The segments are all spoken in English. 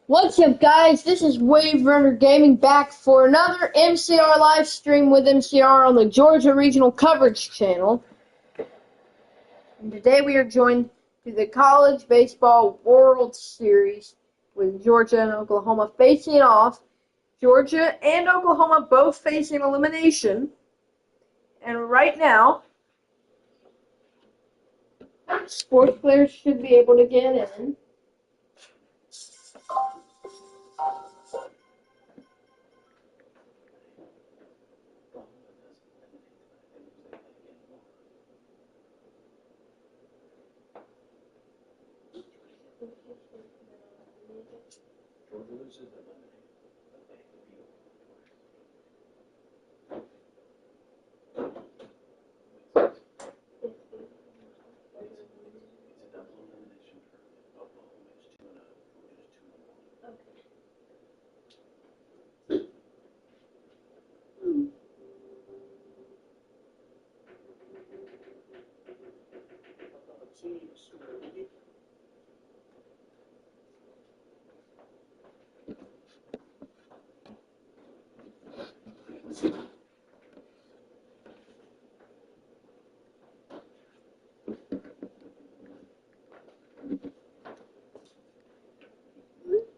What's up, guys? This is Wave Runner Gaming back for another MCR live stream with MCR on the Georgia Regional Coverage Channel. And today we are joined to the College Baseball World Series with Georgia and Oklahoma facing off. Georgia and Oklahoma both facing elimination. And right now, sports players should be able to get in.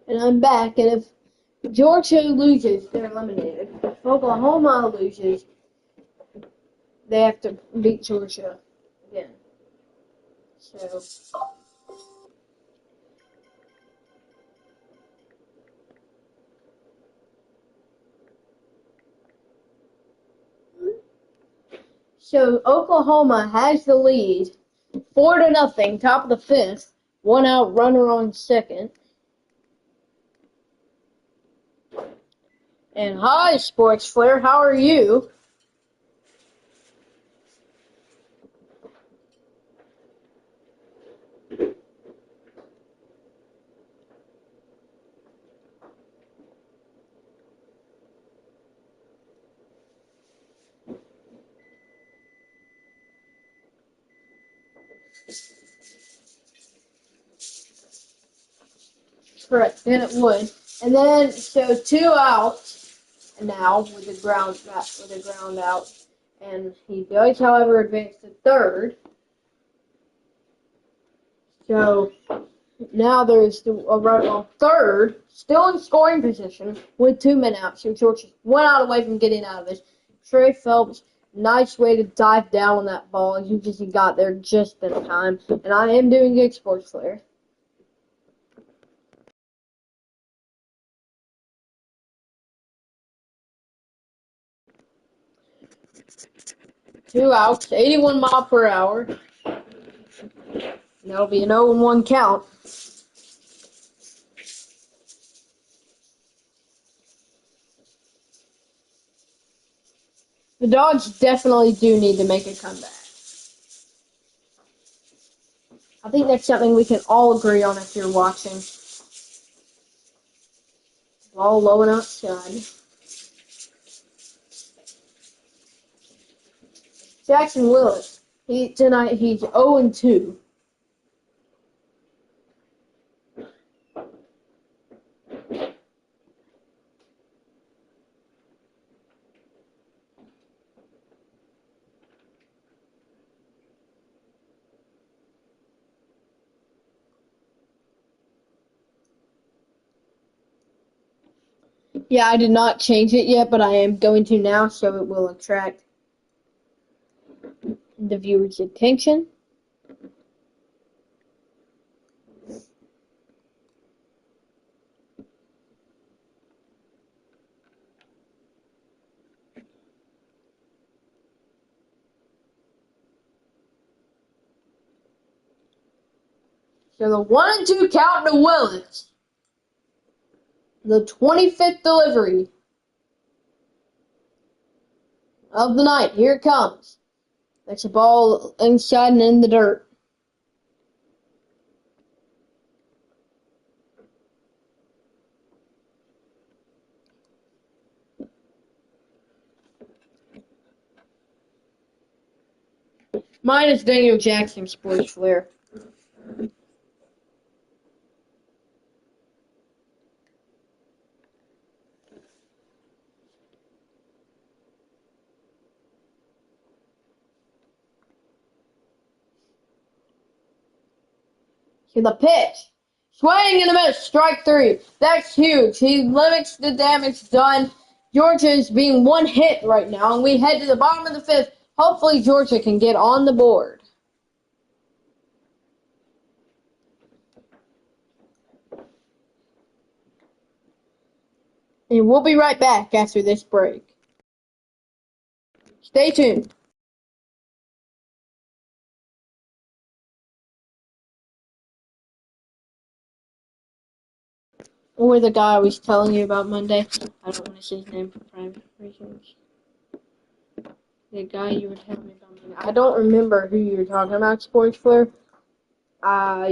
And I'm back, and if Georgia loses, they're eliminated. If Oklahoma loses, they have to beat Georgia again. So Oklahoma has the lead, 4-0, top of the fifth. One out, runner on second. And hi, Sports Flair, how are you? Correct, then it would. And then, so 2 outs now with a ground out. And he does, however, advance to third. So now there's a runner on third, still in scoring position with 2 men out. So Georgia's 1 out away from getting out of this. Trey Phelps, nice way to dive down on that ball. He got there just in time. And I am doing good, Sports Flair. Two outs, 81 mile per hour. That'll be an 0-1 count. The Dogs definitely do need to make a comeback. I think that's something we can all agree on if you're watching. Ball low and outside. Jackson Willis. Tonight he's 0-2. Yeah, I did not change it yet, but I am going to now, so it will attract the viewer's attention. So the 1-2 count to Willis. The 25th delivery of the night. Here it comes. That's a ball inside and in the dirt. Minus Daniel Jackson, Sports Flair. To the pitch. Swing and a miss. Strike three. That's huge. He limits the damage done. Georgia is being one hit right now, and we head to the bottom of the fifth. Hopefully, Georgia can get on the board. And we'll be right back after this break. Stay tuned. Or the guy I was telling you about Monday. I don't want to say his name for private reasons. The guy you were telling me about Monday. I don't remember who you were talking about, Sports Flare. Let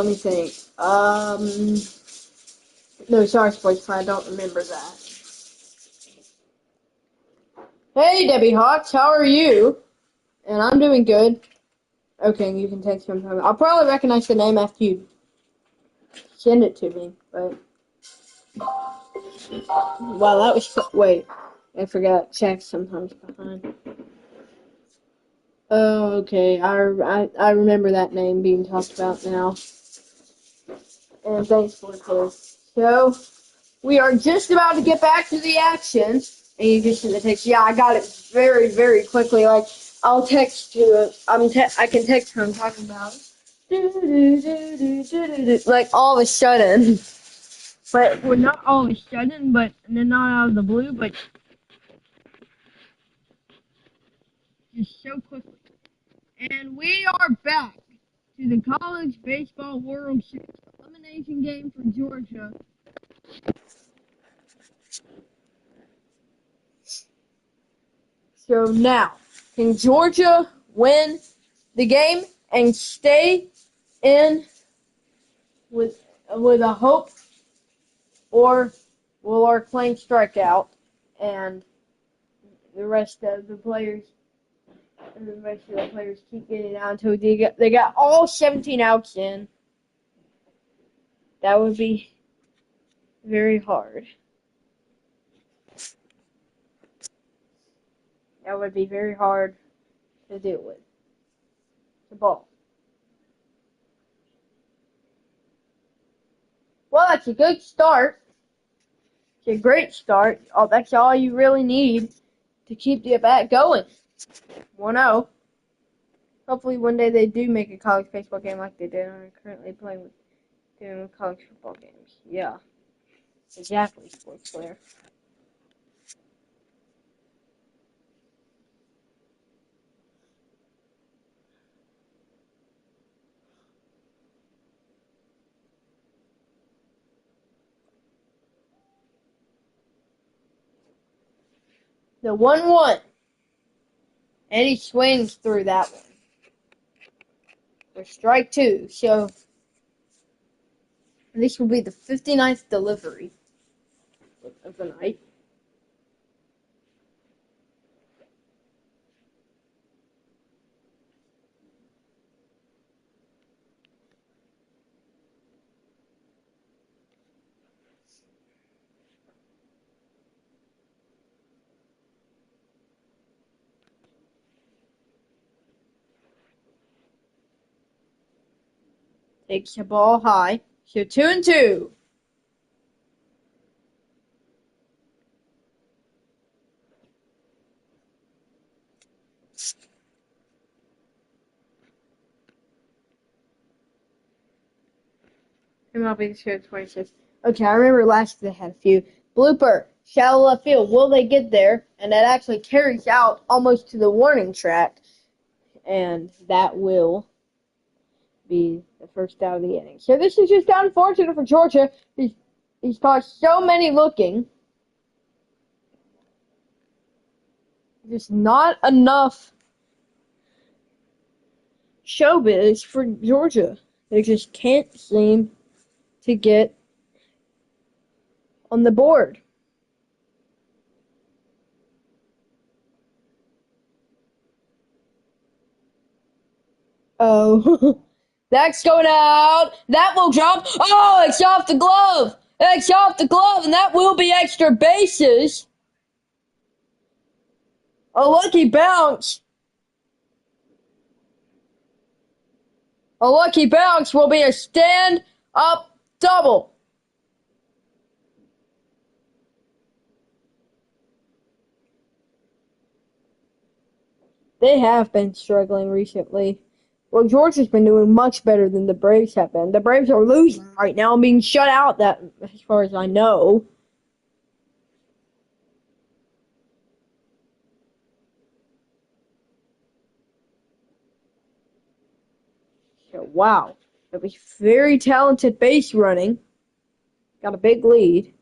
me think. No, sorry, Sports Flare. I don't remember that. Hey, Debbie Hawks, how are you? And I'm doing good. Okay, you can text him. I'll probably recognize the name after you send it to me, but... Wow, that was... Wait, I forgot. Check sometimes behind. Oh, okay. I remember that name being talked about now. And thanks for it. So, we are just about to get back to the action. And you just send the text. Yeah, I got it very, very quickly. Like, I'll text you. I can text who I'm talking about. Like, all of a sudden. But we're not all of a sudden, but not out of the blue, but just so quickly. And we are back to the College Baseball World Series elimination game for Georgia. So now, can Georgia win the game and stay in with a hope, or will our claim strike out and the rest of the players keep getting out until they got all 17 outs in? That would be very hard. That would be very hard to deal with. The ball. Well, that's a good start. It's a great start. Oh, that's all you really need to keep the bat going. 1-0. Hopefully one day they do make a college baseball game like they did and are currently playing with doing college football games. Yeah. Exactly, Sports Player. The 1-1. And he swings through that one. For strike two. So this will be the 59th delivery of the night. Takes the ball high. So 2-2. MLB Show 26. Okay, I remember last year they had a few. Blooper, shallow left field. Will they get there? And that actually carries out almost to the warning track. And that will be the first out of the inning. So this is just unfortunate for Georgia. He's caught so many looking. Just not enough showbiz for Georgia. They just can't seem to get on the board. Oh, that's going out. That will drop. Oh, it's off the glove. It's off the glove, and that will be extra bases. A lucky bounce. A lucky bounce will be a stand-up double. They have been struggling recently. Well, Georgia's been doing much better than the Braves have been. The Braves are losing right now and being shut out, that, as far as I know. So, wow. It was very talented base running. Got a big lead.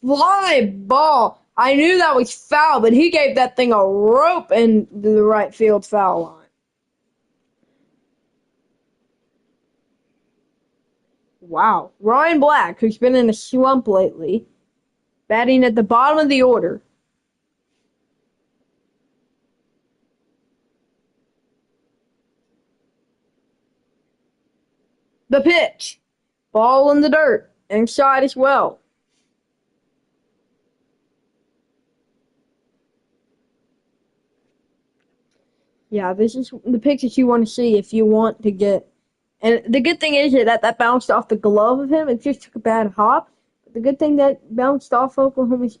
Fly ball. I knew that was foul, but he gave that thing a rope into the right field foul line. Wow. Ryan Black, who's been in a slump lately, batting at the bottom of the order. The pitch. Ball in the dirt. Inside as well. Yeah, this is the pitch that you want to see if you want to get. And the good thing is that bounced off the glove of him. It just took a bad hop. But the good thing that bounced off Oklahoma's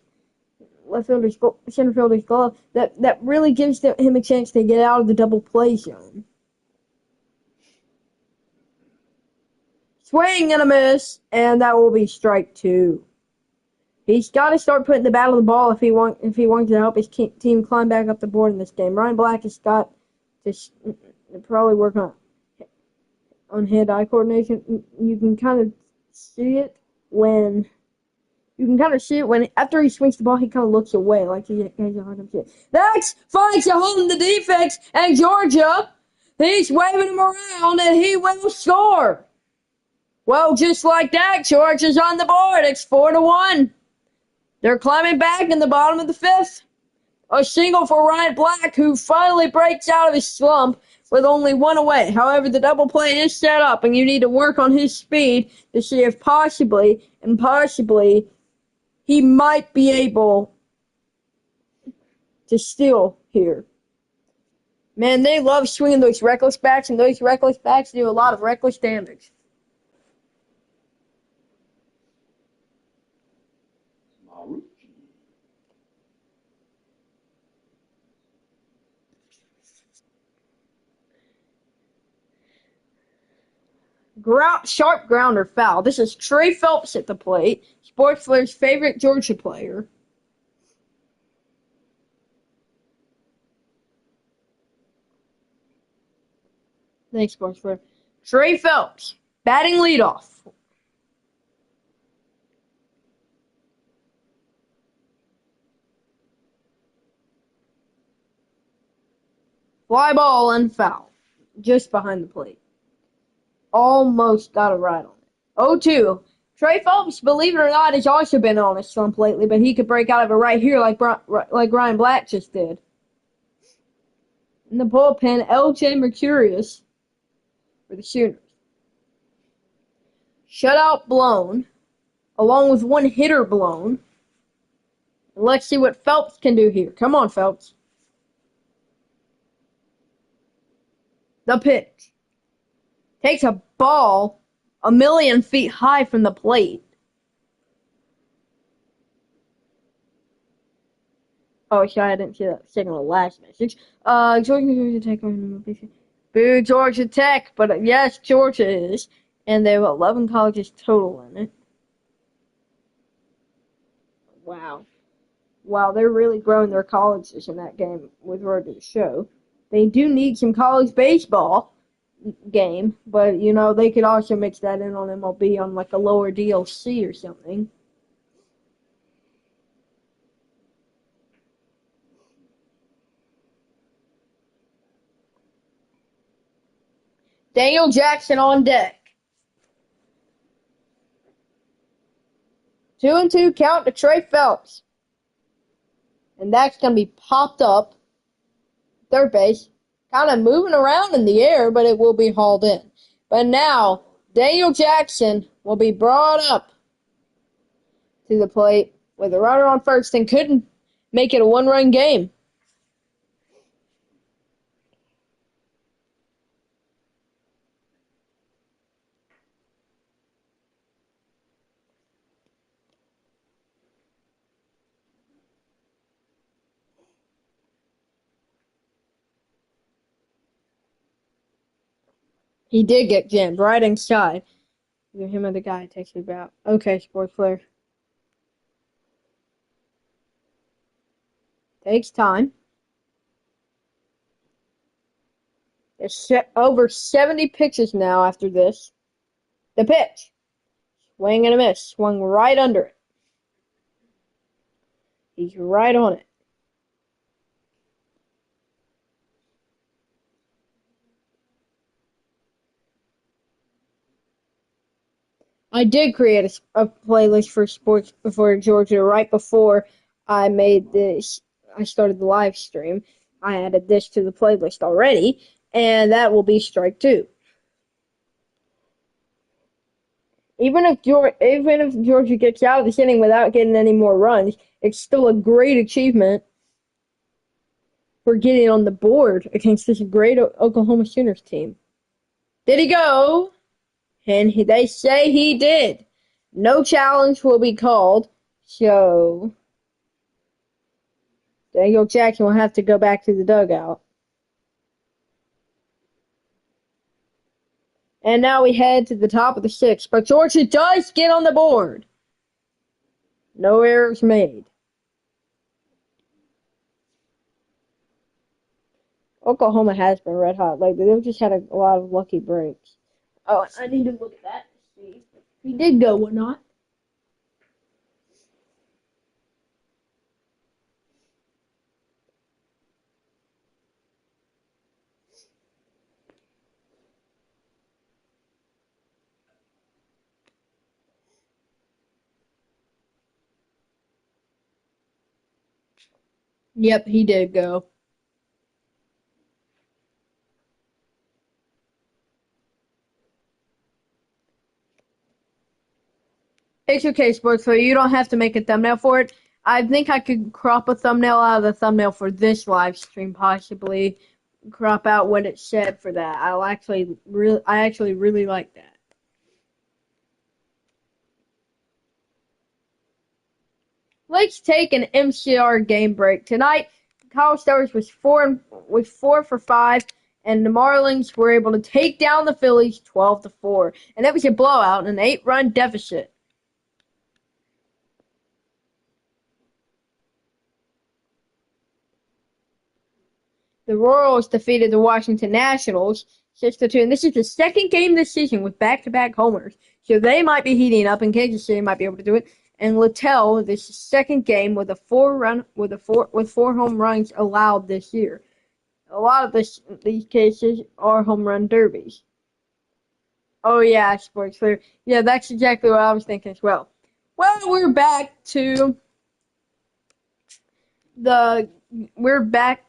center fielder's glove, that really gives him a chance to get out of the double play zone. Swing and a miss, and that will be strike two. He's got to start putting the bat on the ball if he wants to help his team climb back up the board in this game. Ryan Black has got to probably work on hand-eye coordination. You can kind of see it when after he swings the ball, he kind of looks away like he has a hard time seeing. That's finds a hole in the defense, and Georgia, he's waving him around, and he will score. Well, just like that, Georgia's on the board. It's 4-1. They're climbing back in the bottom of the fifth. A single for Ryan Black, who finally breaks out of his slump with only one away. However, the double play is set up, and you need to work on his speed to see if possibly he might be able to steal here. Man, they love swinging those reckless bats, and those reckless bats do a lot of reckless damage. Sharp grounder foul. This is Trey Phelps at the plate, Sportsler's favorite Georgia player. Thanks, Sportsler. Trey Phelps, batting leadoff. Fly ball and foul, just behind the plate. Almost got a ride on it. 0-2. Trey Phelps, believe it or not, has also been on a slump lately, but he could break out of it right here like Ryan Black just did. In the bullpen, L.J. Mercurius for the Sooners. Shutout blown, along with one hitter blown. And let's see what Phelps can do here. Come on, Phelps. The pitch. Takes a ball a million feet high from the plate. Oh, sorry, I didn't see that signal last message. Georgia Tech. Boo, Georgia Tech. But yes, Georgia is. And they have 11 colleges total in it. Wow. Wow, they're really growing their colleges in that game with regard to the show. They do need some college baseball game, but, you know, they could also mix that in on MLB on, like, a lower DLC or something. Daniel Jackson on deck. 2-2 count to Trey Phelps. And that's going to be popped up. Third base. Kind of moving around in the air, but it will be hauled in. But now, Daniel Jackson will be brought up to the plate with a runner on first and couldn't make it a one-run game. He did get jammed right inside. Either him or the guy takes it about. Okay, sports player. Takes time. There's over 70 pitches now after this. The pitch. Swing and a miss. Swung right under it. He's right on it. I did create a playlist for sports for Georgia right before I made this. I started the live stream. I added this to the playlist already, and that will be strike two. Even if Georgia gets out of this inning without getting any more runs, it's still a great achievement for getting on the board against this great Oklahoma Sooners team. Did he go? And they say he did. No challenge will be called, so Daniel Jackson will have to go back to the dugout. And now we head to the top of the sixth, but Georgia does get on the board. No errors made. Oklahoma has been red hot lately. They've just had a lot of lucky breaks. Oh, I need to look at that to see if he did go or not. Yep, he did go. It's okay, sports player. You don't have to make a thumbnail for it. I think I could crop a thumbnail out of the thumbnail for this live stream, possibly crop out what it said for that. I actually really like that. Let's take an MCR game break tonight. College Stars was four for five, and the Marlins were able to take down the Phillies 12-4, and that was a blowout, an 8-run deficit. The Royals defeated the Washington Nationals 6-2, and this is the second game this season with back-to-back homers. So they might be heating up, and Kansas City might be able to do it. And Littell, this second game with four home runs allowed this year. A lot of these cases are home run derbies. Oh yeah, sports clear. Yeah, that's exactly what I was thinking as well. Well, the we're back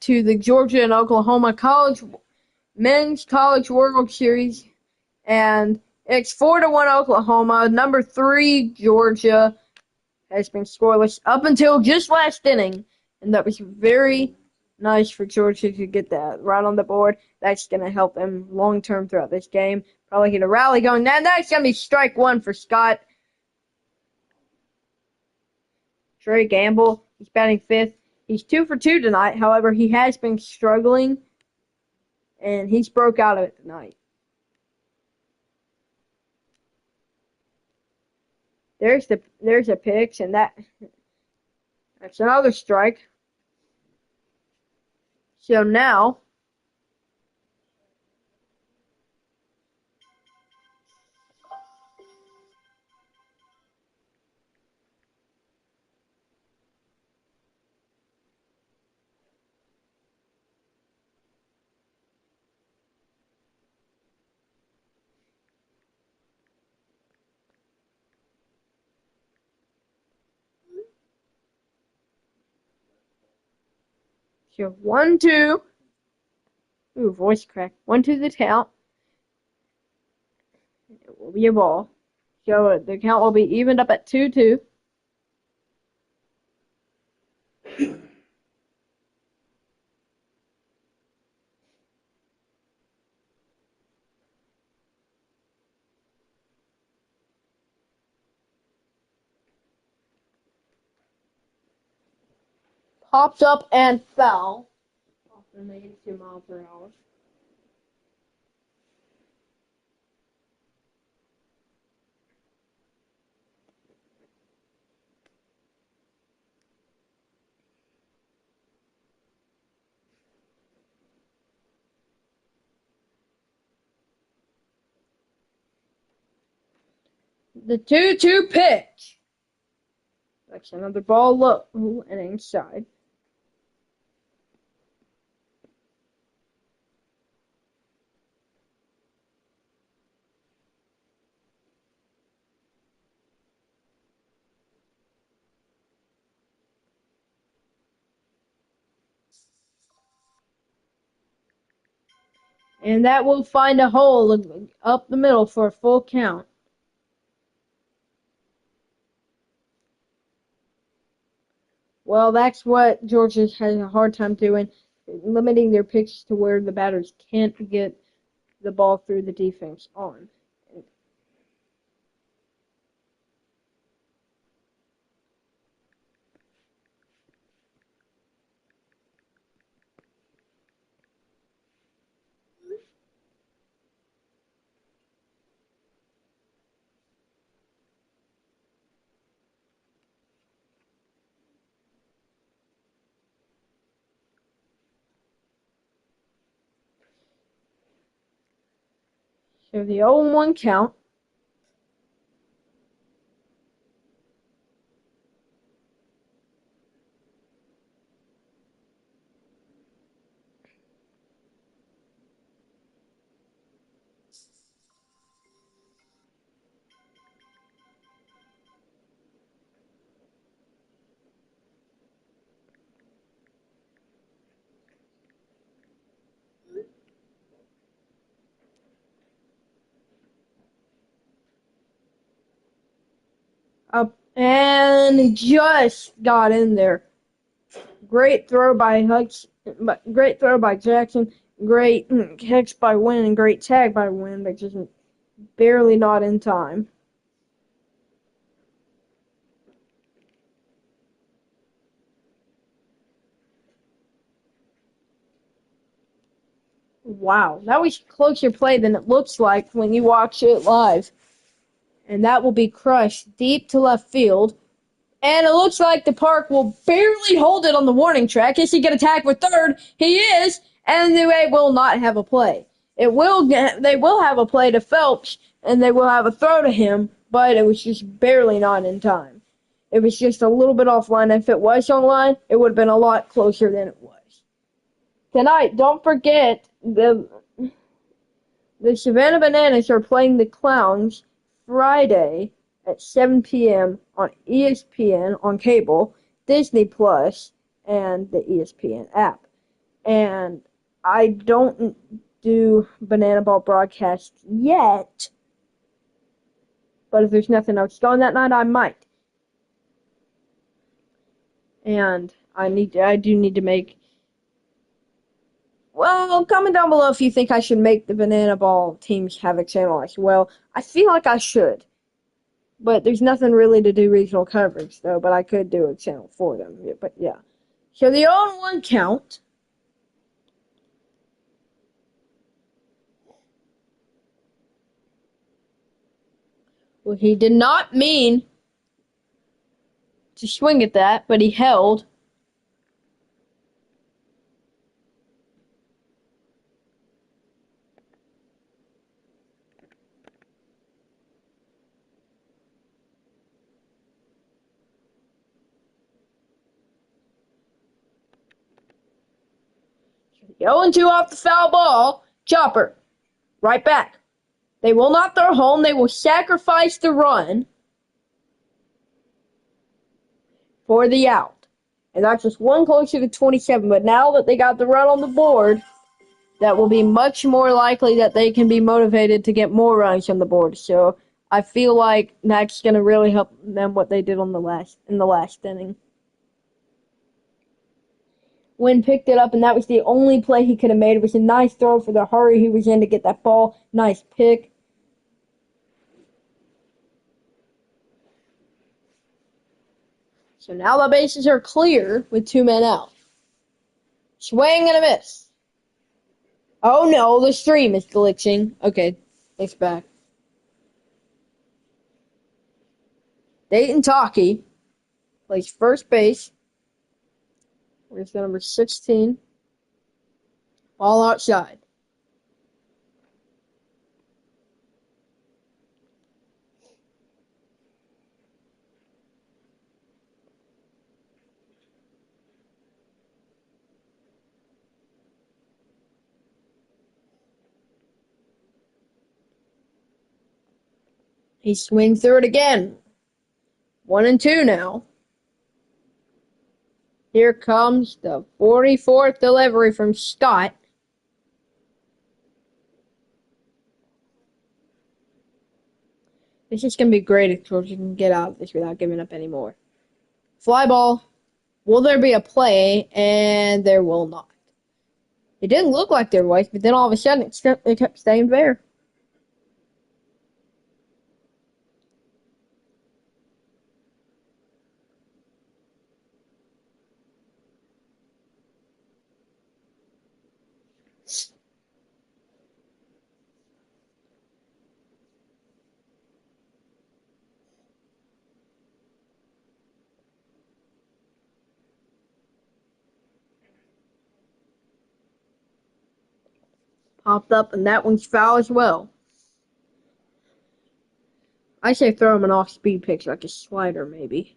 to the Georgia and Oklahoma men's college World Series, and it's 4-1 Oklahoma. Number 3 Georgia has been scoreless up until just last inning, and that was very nice for Georgia to get that right on the board. That's going to help them long term throughout this game. Probably get a rally going. Now that's going to be strike one for Scott. Trey Gamble, he's batting fifth. He's 2 for 2 tonight. However, he has been struggling, and he's broke out of it tonight. There's a pitch, and that's another strike. So now so 1-2. Ooh, voice crack. 1-2 the count. It will be a ball. So the count will be evened up at 2-2. Pops up and foul. 82 miles per hour. The 2-2 pitch. That's another ball low and inside. And that will find a hole up the middle for a full count. Well, that's what Georgia has a hard time doing, limiting their pitches to where the batters can't get the ball through the defense on. So the 0-1 count. Up and just got in there. Great throw by great throw by Jackson. Great catch by Wynn and great tag by Wynn, but just barely not in time. Wow, that was closer play than it looks like when you watch it live. And that will be crushed deep to left field. And it looks like the Park will barely hold it on the warning track. Is he going to tag for third? He is, and they will not have a play. They will have a play to Phelps, and they will have a throw to him, but it was just barely not in time. It was just a little bit offline. If it was online, it would have been a lot closer than it was. Tonight, don't forget, the Savannah Bananas are playing the Clowns Friday at 7 p.m. on ESPN on cable, Disney Plus, and the ESPN app. And I don't do Banana Ball broadcasts yet, but if there's nothing else going that night, I might. And I do need to make. Well, comment down below if you think I should make the Banana Ball teams have a channel as well. I feel like I should. But there's nothing really to do regional coverage, though, but I could do a channel for them. Yeah, but yeah. So the 0-1 count. Well, he did not mean to swing at that, but he held. The 0-2 off the foul ball. Chopper. Right back. They will not throw home. They will sacrifice the run for the out. And that's just one closer to 27. But now that they got the run on the board, that will be much more likely that they can be motivated to get more runs on the board. So I feel like that's going to really help them what they did in the last inning. Wynn picked it up, and that was the only play he could have made. It was a nice throw for the hurry he was in to get that ball. Nice pick. So now the bases are clear with 2 men out. Swing and a miss. Oh no, the stream is glitching. Okay, it's back. Dayton Talkie plays first base. Where's the number 16? Ball outside. He swings through it again. 1-2 now. Here comes the 44th delivery from Scott. This is going to be great if Georgia can get out of this without giving up anymore. Fly ball. Will there be a play? And there will not. It didn't look like there was, but then all of a sudden it kept staying there. Popped up, and that one's foul as well. I say throw him an off-speed pitch, like a slider, maybe.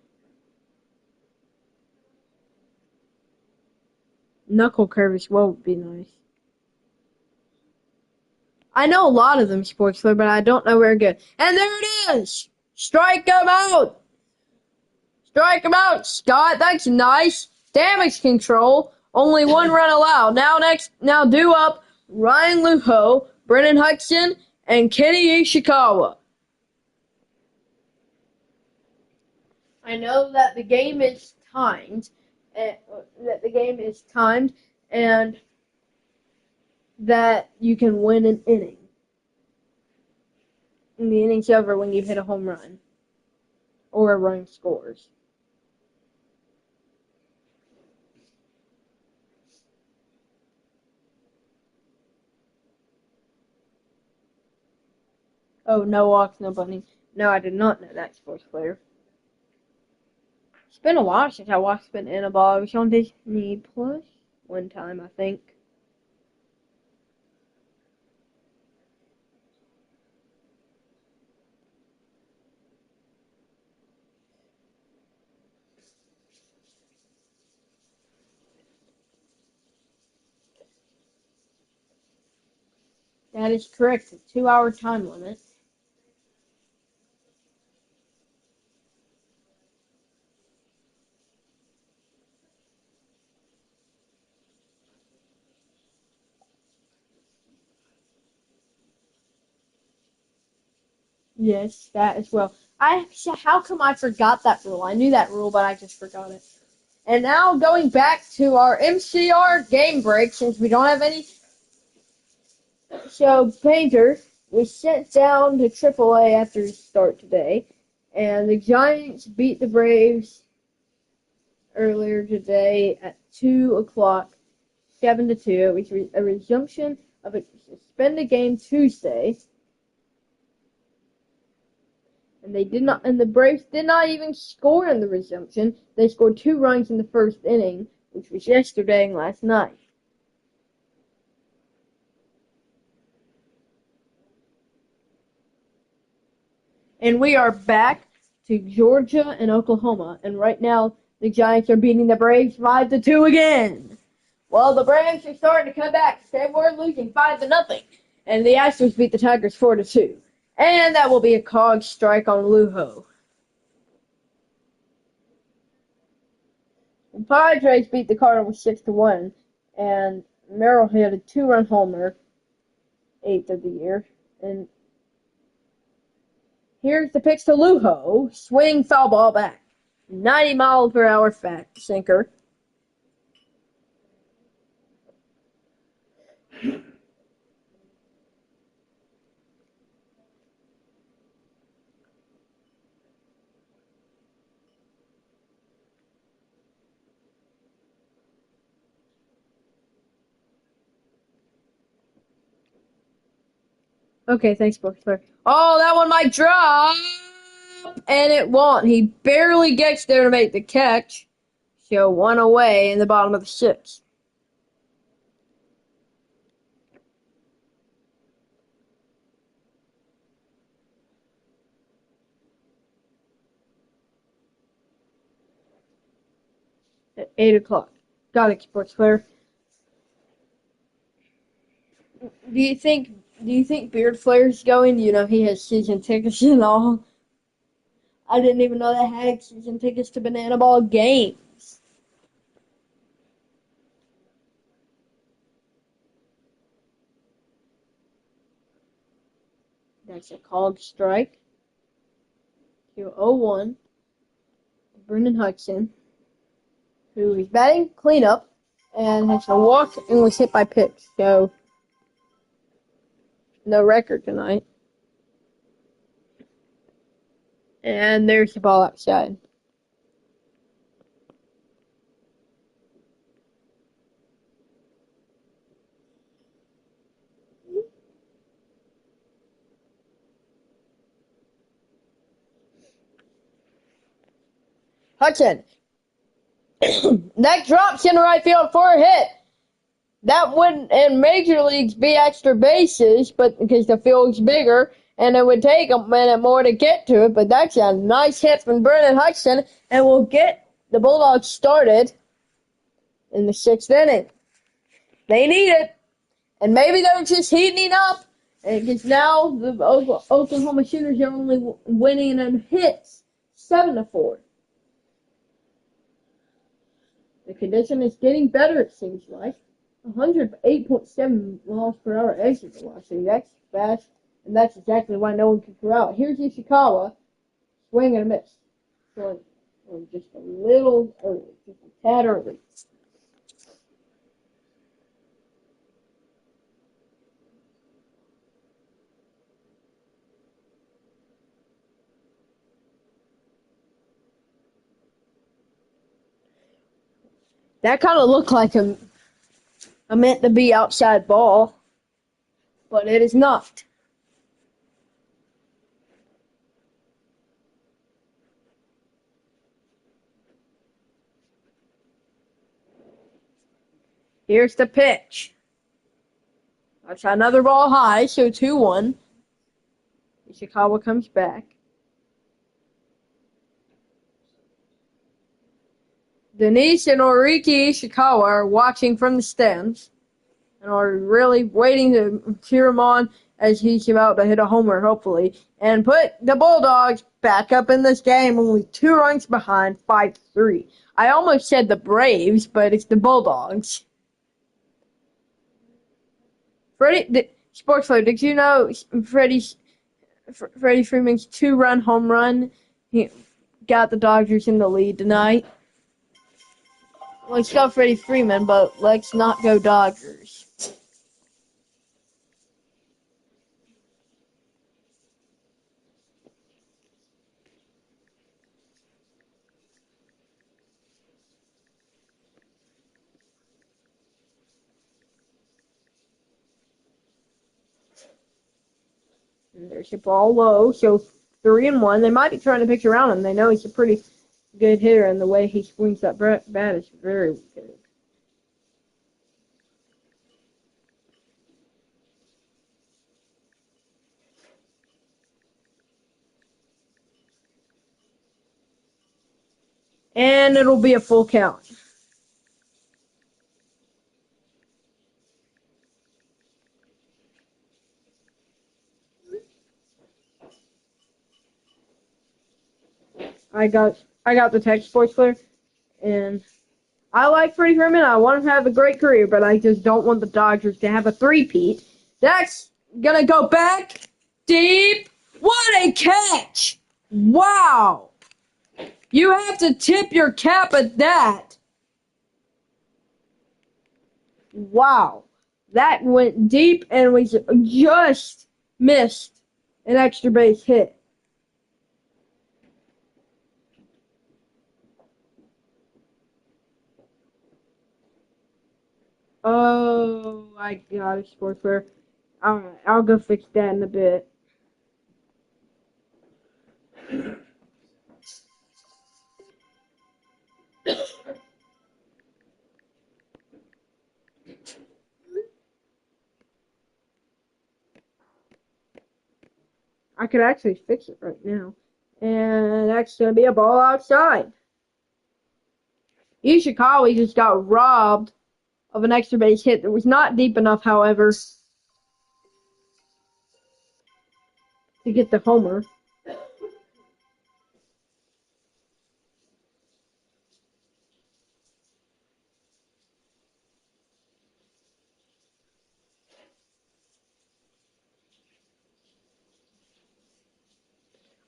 Knuckle curve as well would be nice. I know a lot of them, Sportsler, but I don't know where good. And there it is! Strike him out! Strike him out, Scott. That's nice. Damage control. Only one run allowed. Now due up Ryan Luho, Brennan Hudson, and Kenny Ishikawa. I know that the game is timed, and that you can win an inning. And the inning's over when you hit a home run or a run scores. Oh, no walks, no bunting. No, I did not know that, sports player. It's been a while since I watched Spin in a Ball. It was on Disney Plus one time, I think. That is correct. A 2-hour time limit. Yes, that as well. How come I forgot that rule? I knew that rule, but I just forgot it. And now going back to our MCR game break, since we don't have any. So Painter was sent down to AAA after his start today, and the Giants beat the Braves earlier today at 2:00, 7-2. It was a resumption of a suspended game Tuesday. And the Braves did not even score in the resumption. They scored 2 runs in the first inning, which was yesterday and last night. And we are back to Georgia and Oklahoma. And right now, the Giants are beating the Braves 5-2 again. Well, the Braves are starting to come back. They were losing 5-0. And the Astros beat the Tigers 4-2. And that will be a cog strike on Luho. The Padres beat the Cardinals 6-1, and Merrill hit a 2-run homer, 8th of the year. And here's the pitch to Luho. Swing, foul ball back. 90-mile-per-hour sinker. Okay, thanks, Buckler. Oh, that one might drop, and it won't. He barely gets there to make the catch. So 1 away in the bottom of the 6th. At 8:00. Got it, sports player. Do you think Do you think Beard Flair's going? You know, he has season tickets and all. I didn't even know they had season tickets to Banana Ball games. That's a called strike. Q01. Brendan Hudson, who is batting cleanup and has a walk and was hit by pitch. So, no record tonight. And there's the ball outside. Hudson. That drops in the right field for a hit. That wouldn't in major leagues be extra bases, but because the field's bigger and it would take a minute more to get to it. But that's a nice hit from Brendan Hudson, and we'll get the Bulldogs started in the 6th inning. They need it, and maybe they're just heating up because now the Oklahoma Sooners are only winning in hits 7-4. The condition is getting better, it seems like. 108.7 miles per hour exit velocity. That's fast, and that's exactly why no one can throw out. Here's Ishikawa, swing and a miss. So just a little early, just a tad early. That kind of looked like a meant to be outside ball, but it is not. Here's the pitch. That's another ball high, so 2-1. Ishikawa comes back. Denise and Oriki Ishikawa are watching from the stands and are really waiting to cheer him on as he's about to hit a homer, hopefully, and put the Bulldogs back up in this game, only 2 runs behind, 5-3. I almost said the Braves, but it's the Bulldogs. Sportsler, did you know Freddie Freeman's 2-run home run? He got the Dodgers in the lead tonight. Let's go Freddie Freeman, but let's not go Dodgers. And there's your ball low, so 3-1. They might be trying to pitch around him. They know he's a pretty good hitter, and the way he swings that bat is very good. And it'll be a full count. I got the text, Sports Player, and I like Freddie Freeman. I want him to have a great career, but I just don't want the Dodgers to have a three-peat. That's gonna go back deep. What a catch! Wow! You have to tip your cap at that. Wow. That went deep and we just missed an extra base hit. Oh, I got a sportswear. Alright, I'll go fix that in a bit. I could actually fix it right now. And that's going to be a ball outside. Ishikawa just got robbed of an extra base hit that was not deep enough, however. to get the homer.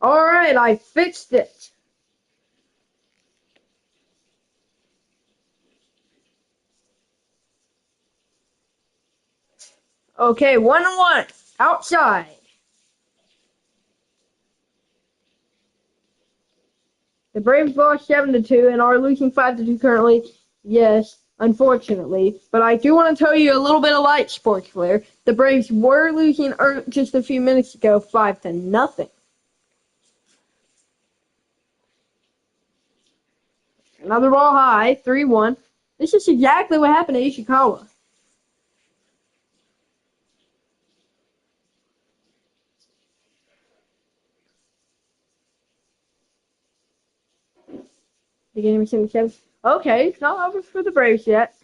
Alright, I fixed it. Okay, 1-1. Outside. The Braves lost 7-2 and are losing 5-2 currently. Yes, unfortunately. But I do want to tell you a little bit of light sports flair. The Braves were losing just a few minutes ago, 5-0. Another ball high, 3-1. This is exactly what happened to Ishikawa. Beginning of 77. Okay, it's not over for the Braves yet.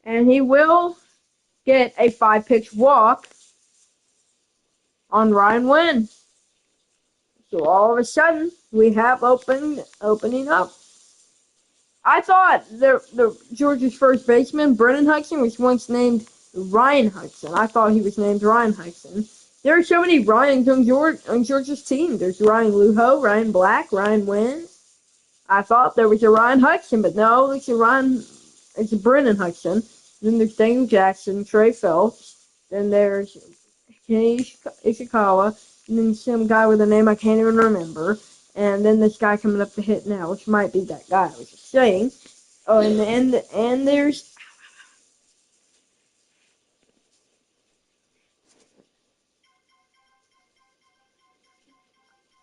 And he will get a 5-pitch walk on Ryan Wynn. So all of a sudden, we have opening up. I thought the Georgia's first baseman, Brennan Hudson, was once named Ryan Hudson. I thought he was named Ryan Hudson. There are so many Ryans on Georgia's team. There's Ryan Luho, Ryan Black, Ryan Wynn. I thought there was a Ryan Hudson, but no, it's a Brennan Hudson. Then there's Daniel Jackson, Trey Phelps. Then there's Kenny Ishikawa. And then some guy with a name I can't even remember. And then this guy coming up to hit now, which might be that guy I was just saying. Oh, and there's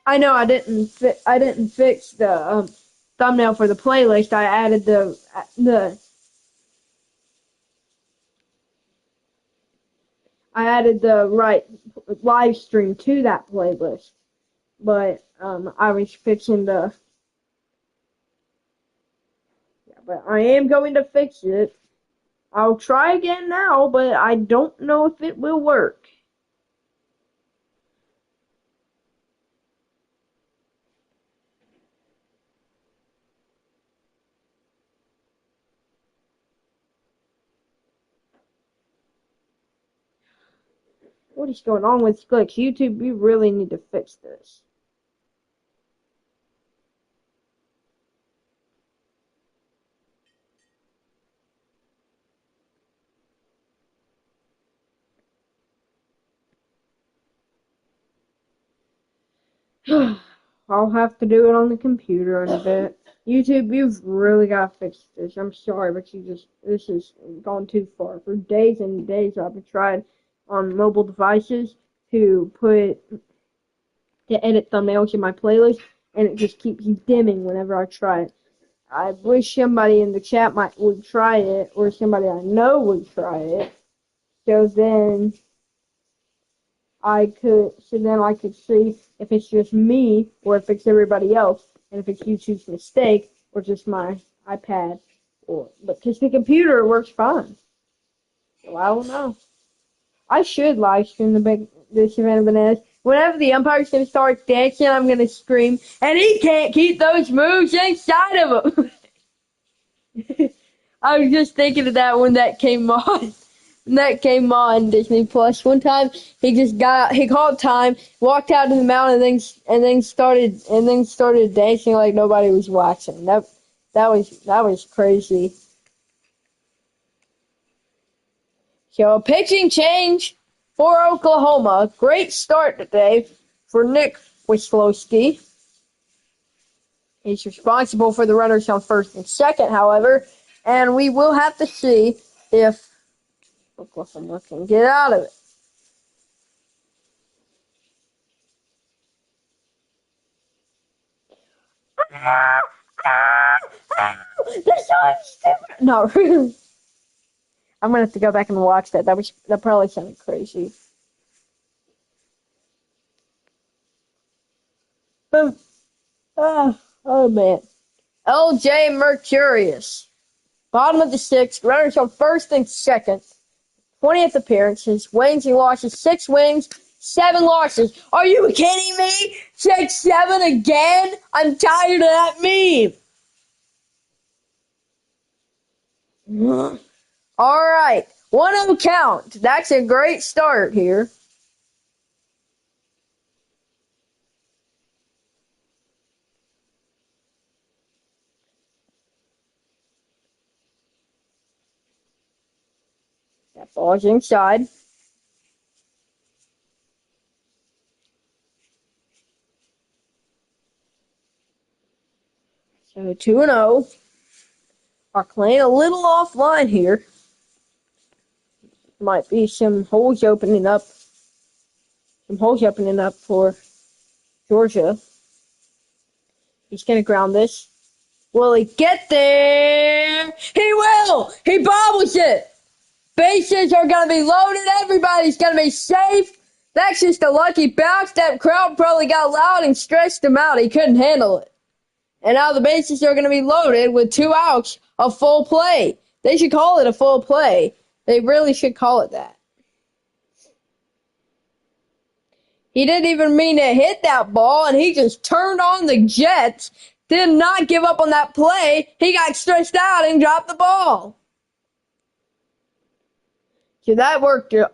I know I didn't fix the thumbnail for the playlist. I added the right live stream to that playlist, but I was fixing the. Yeah, but I am going to fix it. I'll try again now, but I don't know if it will work. What is going on with clicks? YouTube, we really need to fix this. I'll have to do it on the computer in a bit. YouTube, you've really got to fix this. I'm sorry, but this has gone too far. For days and days, I've tried on mobile devices to edit thumbnails in my playlist, and it just keeps dimming whenever I try it. I wish somebody in the chat would try it, or somebody I know would try it, so then I could see if it's just me or if it's everybody else, and if it's YouTube's mistake or just my iPad, but because the computer works fine. So I don't know. I should live stream this event of bananas. Whenever the umpire's gonna start dancing, I'm gonna scream, and he can't keep those moves inside of him. I was just thinking of that when that came on. Came on Disney Plus. One time he called time, walked out to the mountain, and then started dancing like nobody was watching. That was crazy. So a pitching change for Oklahoma. Great start today for Nick Wisloski. He's responsible for the runners on first and second, however, and we will have to see if Oklahoma can get out of it. That's so stupid. No, I'm gonna have to go back and watch that. That probably sounded crazy. Oh man. L.J. Mercurius. Bottom of the sixth. Runners on first and second. 20th appearance. His wins, he losses 6 wins, 7 losses. Are you kidding me? Check 7 again? I'm tired of that meme. All right. 1-0 count. That's a great start here. That ball's inside. So 2-0. Are playing a little offline here. Might be some holes opening up. Some holes opening up for Georgia. He's going to ground this. Will he get there? He will! He bobbles it! Bases are going to be loaded. Everybody's going to be safe. That's just a lucky bounce. That crowd probably got loud and stressed him out. He couldn't handle it. And now the bases are going to be loaded with 2 outs, a full play. They should call it a full play. They really should call it that. He didn't even mean to hit that ball, and he just turned on the jets. Did not give up on that play. He got stressed out and dropped the ball. So that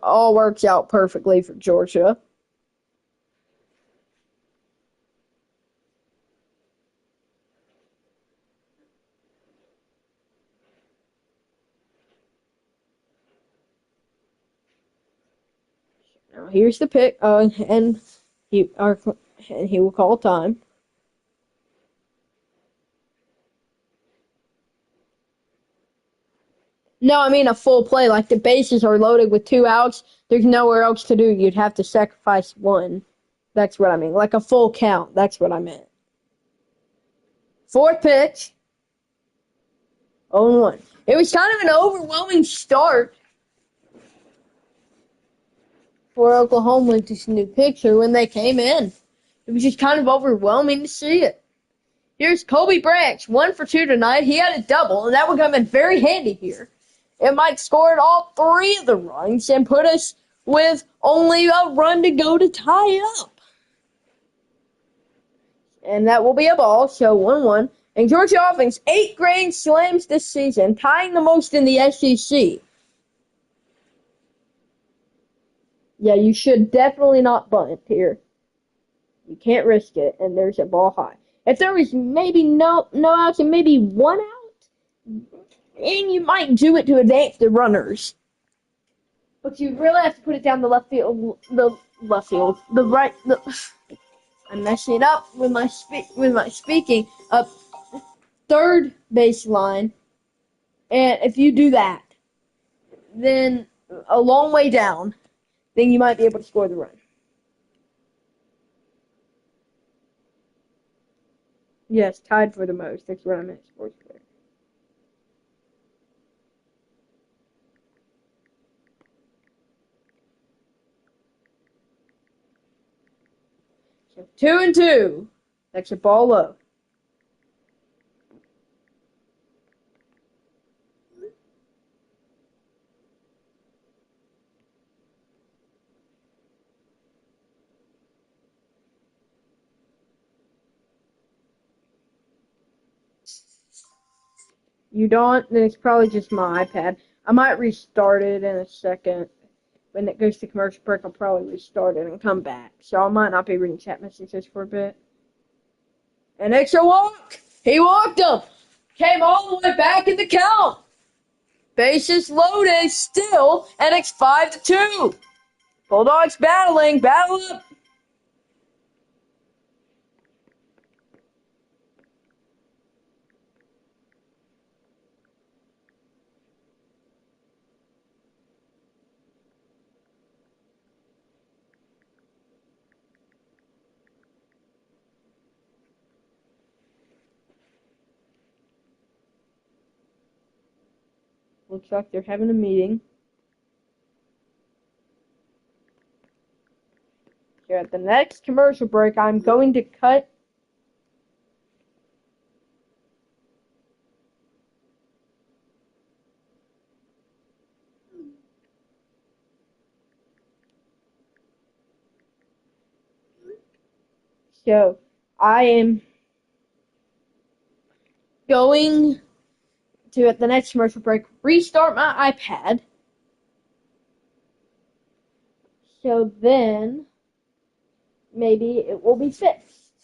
all works out perfectly for Georgia. Now here's the pick, and he will call time. No, I mean a full play. Like the bases are loaded with 2 outs. There's nowhere else to do. You'd have to sacrifice 1. That's what I mean. Like a full count. That's what I meant. 4th pitch. 0-1. It was kind of an overwhelming start for Oklahoma with this new pitcher when they came in. It was just kind of overwhelming to see it. Here's Colby Branch, 1 for 2 tonight. He had a double, and that would come in very handy here. It might score all 3 of the runs and put us with only a run to go to tie it up. And that will be a ball, so 1-1. And Georgia offense, 8 grand slams this season, tying the most in the SEC. Yeah, you should definitely not bunt here. You can't risk it, and there's a ball high. If there was maybe no outs and maybe 1 out, and you might do it to advance the runners. But you really have to put it down the left field, the right. I'm messing it up with my speaking. Up third baseline, and if you do that, then a long way down, then you might be able to score the run. Yes, tied for the most. That's what I meant, sports player. So 2-2. That's your ball low. You don't, then it's probably just my iPad. I might restart it in a second. When it goes to commercial break, I'll probably restart it and come back. So I might not be reading chat messages for a bit. An extra walk. He walked him. Came all the way back in the count. Bases loaded still, and it's 5-2. Bulldogs battling. Battle up. Looks like they're having a meeting. Here at the next commercial break, I'm going to cut. So I am going to, at the next commercial break, restart my iPad. So then maybe it will be fixed.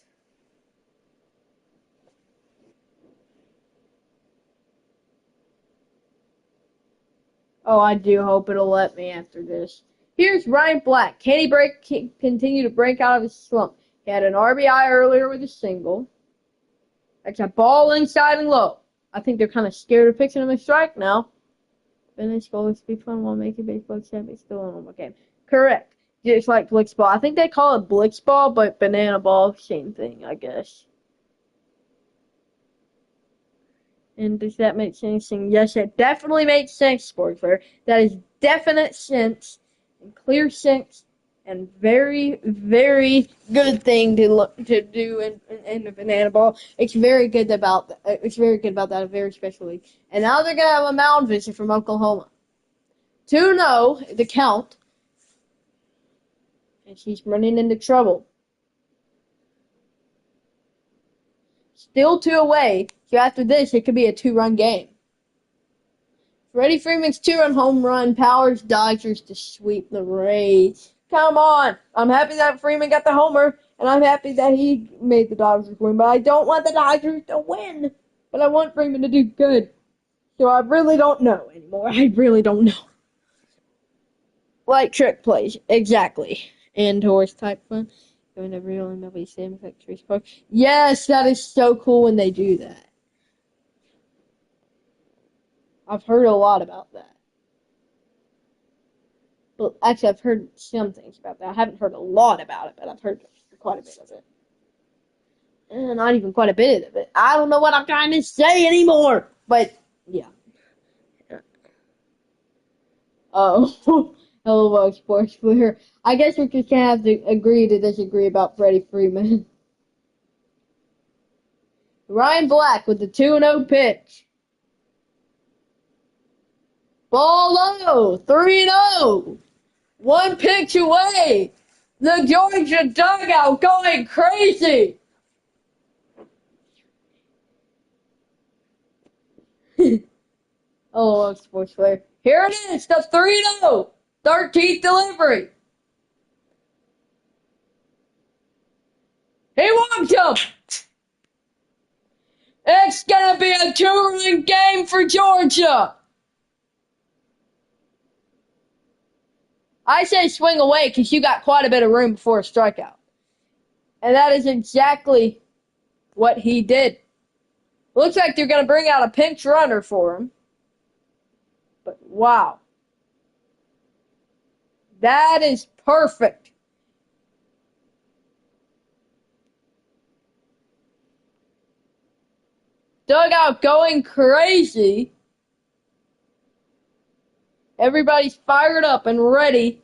Oh, I do hope it'll let me after this. Here's Ryan Black. Can he continue to break out of his slump? He had an RBI earlier with a single. That's a ball inside and low. I think they're kind of scared of pitching him a strike now. Finish goal is speed fun while making baseball champion still a normal game. Correct. Just like Blitzball. I think they call it Blitzball, but banana ball, same thing, I guess. And does that make sense? And yes, it definitely makes sense, sports player. That is definite sense and clear sense and very, very good thing to do in the banana ball. It's very good about that. Very special league. And now they're gonna have a mound visit from Oklahoma. 2-0 the count, and she's running into trouble. Still 2 away. So after this, it could be a 2-run game. Freddie Freeman's 2-run home run powers Dodgers to sweep the Rays. Come on. I'm happy that Freeman got the homer, and I'm happy that he made the Dodgers win, but I don't want the Dodgers to win. But I want Freeman to do good. So I really don't know anymore. I really don't know. Like trick plays. Exactly. Indoors type fun. Going to real MLB Stadium Factory Park. Yes, that is so cool when they do that. I've heard a lot about that. Well, actually, I've heard some things about that. I haven't heard a lot about it, but I've heard quite a bit of it. And not even quite a bit of it. I don't know what I'm trying to say anymore. But, yeah. Oh, hello, sports player. I guess we're just going to have to agree to disagree about Freddie Freeman. Ryan Black with the 2-0 pitch. Ball low, 3-0. One pitch away. The Georgia dugout going crazy. Oh, sports player. Here it is, the 3-0. 13th delivery. He walked him. It's going to be a 2-run game for Georgia. I say swing away because you got quite a bit of room before a strikeout. And that is exactly what he did. Looks like they're going to bring out a pinch runner for him. But wow. That is perfect. Dugout going crazy. Everybody's fired up and ready.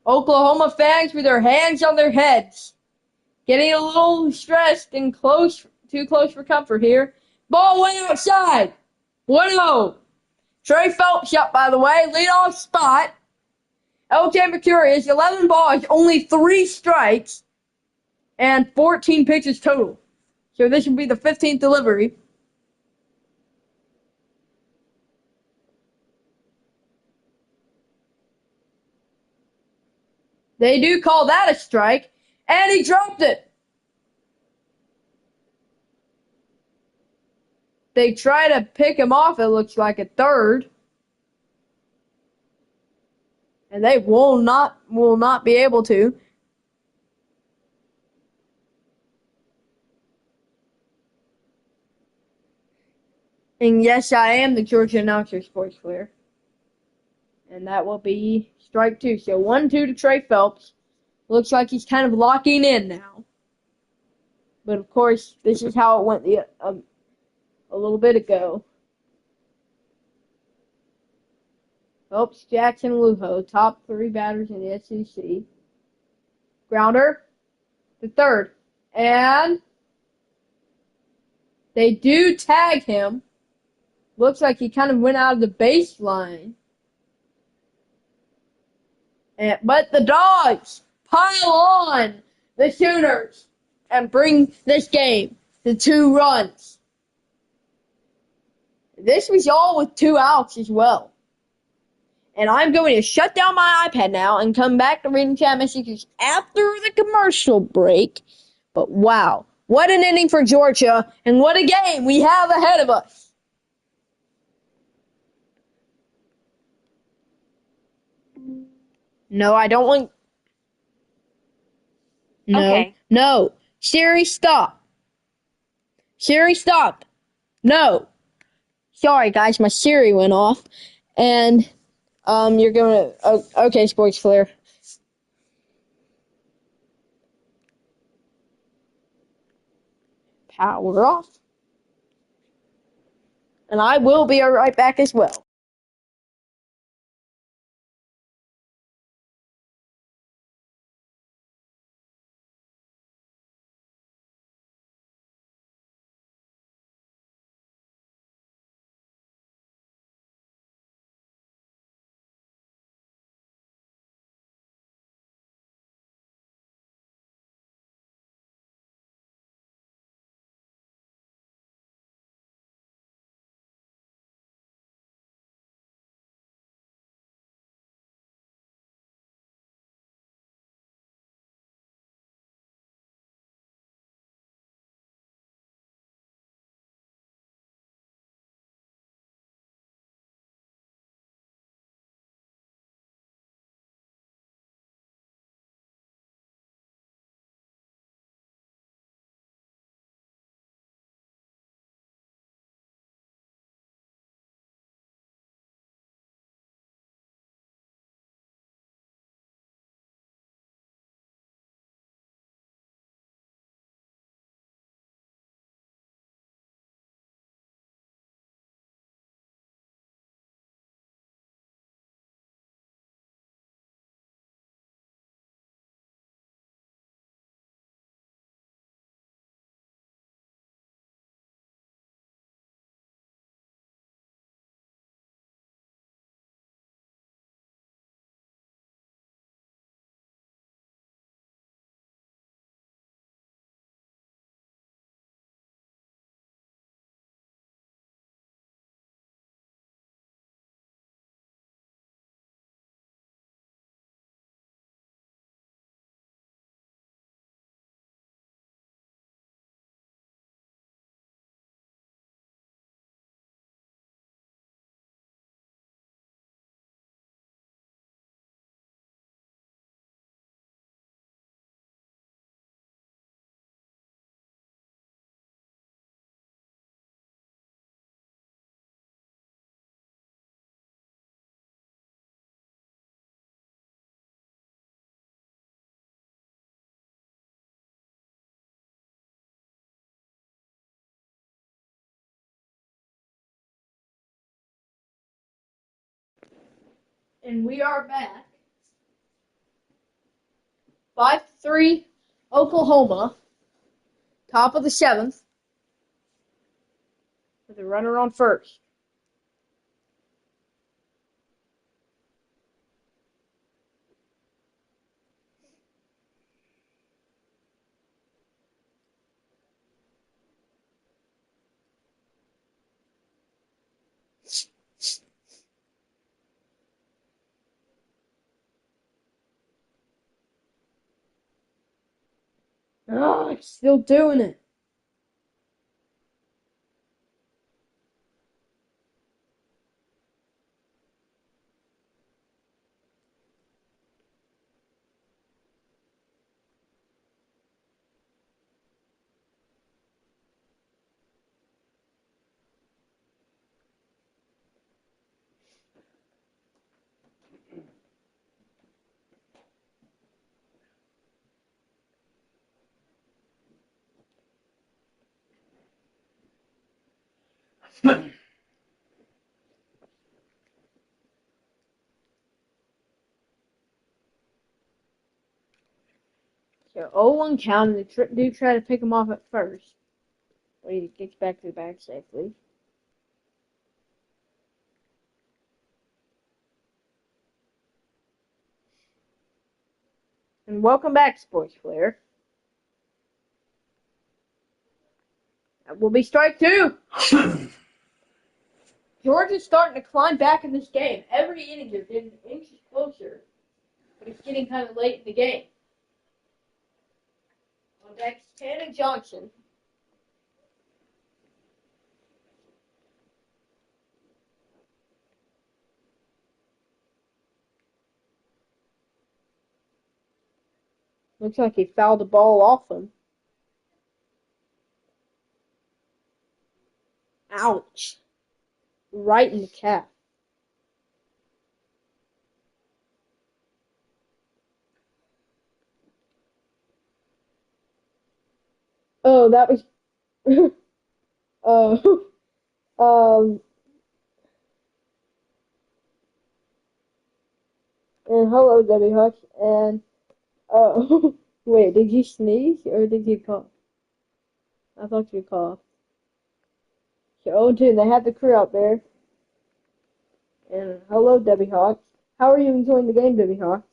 Oklahoma fans with their hands on their heads. Getting a little stressed and too close for comfort here. Ball way outside. 1-0. Trey Phelps up, by the way. Leadoff spot. LJ Mercurius, 11 balls, only 3 strikes, and 14 pitches total. So this would be the 15th delivery. They do call that a strike, and he dropped it. They try to pick him off, it looks like, at third. And they will not be able to. And yes, I am the Georgia announcer, sports player. And that will be strike 2. So 1-2 to Trey Phelps. Looks like he's kind of locking in now. But of course, this is how it went a little bit ago. Phelps, Jackson, Lujo, top 3 batters in the SEC. Grounder to third. And they do tag him. Looks like he kind of went out of the baseline. But the Dogs pile on the Sooners. and bring this game to 2 runs. This was all with 2 outs as well. And I'm going to shut down my iPad now and come back to reading chat messages after the commercial break. But wow, what an inning for Georgia, and what a game we have ahead of us. No, I don't want... No, Okay. no. Siri, stop. Siri, stop. No. Sorry, guys, my Siri went off. And, you're gonna... Oh, okay, Sports Flare. Power off. And I will be right back as well. And we are back. 5-3, Oklahoma. Top of the 7th. With a runner on first. Oh, it's still doing it. So 0-1 count, and they do try to pick him off at first. But he gets back to the bag safely. And welcome back, Sports Flare. That will be strike two. Georgia's starting to climb back in this game. Every inning they're getting inches closer, but it's getting kind of late in the game. On deck is Tanner Johnson. Looks like he fouled the ball off him. Ouch. Right in the calf. Oh, that was. Oh. And hello, Debbie Hutch. And, wait, did you sneeze or did you cough? I thought you coughed. So, oh, dude, they had the crew out there. And hello, Debbie Hawks. How are you enjoying the game, Debbie Hawks?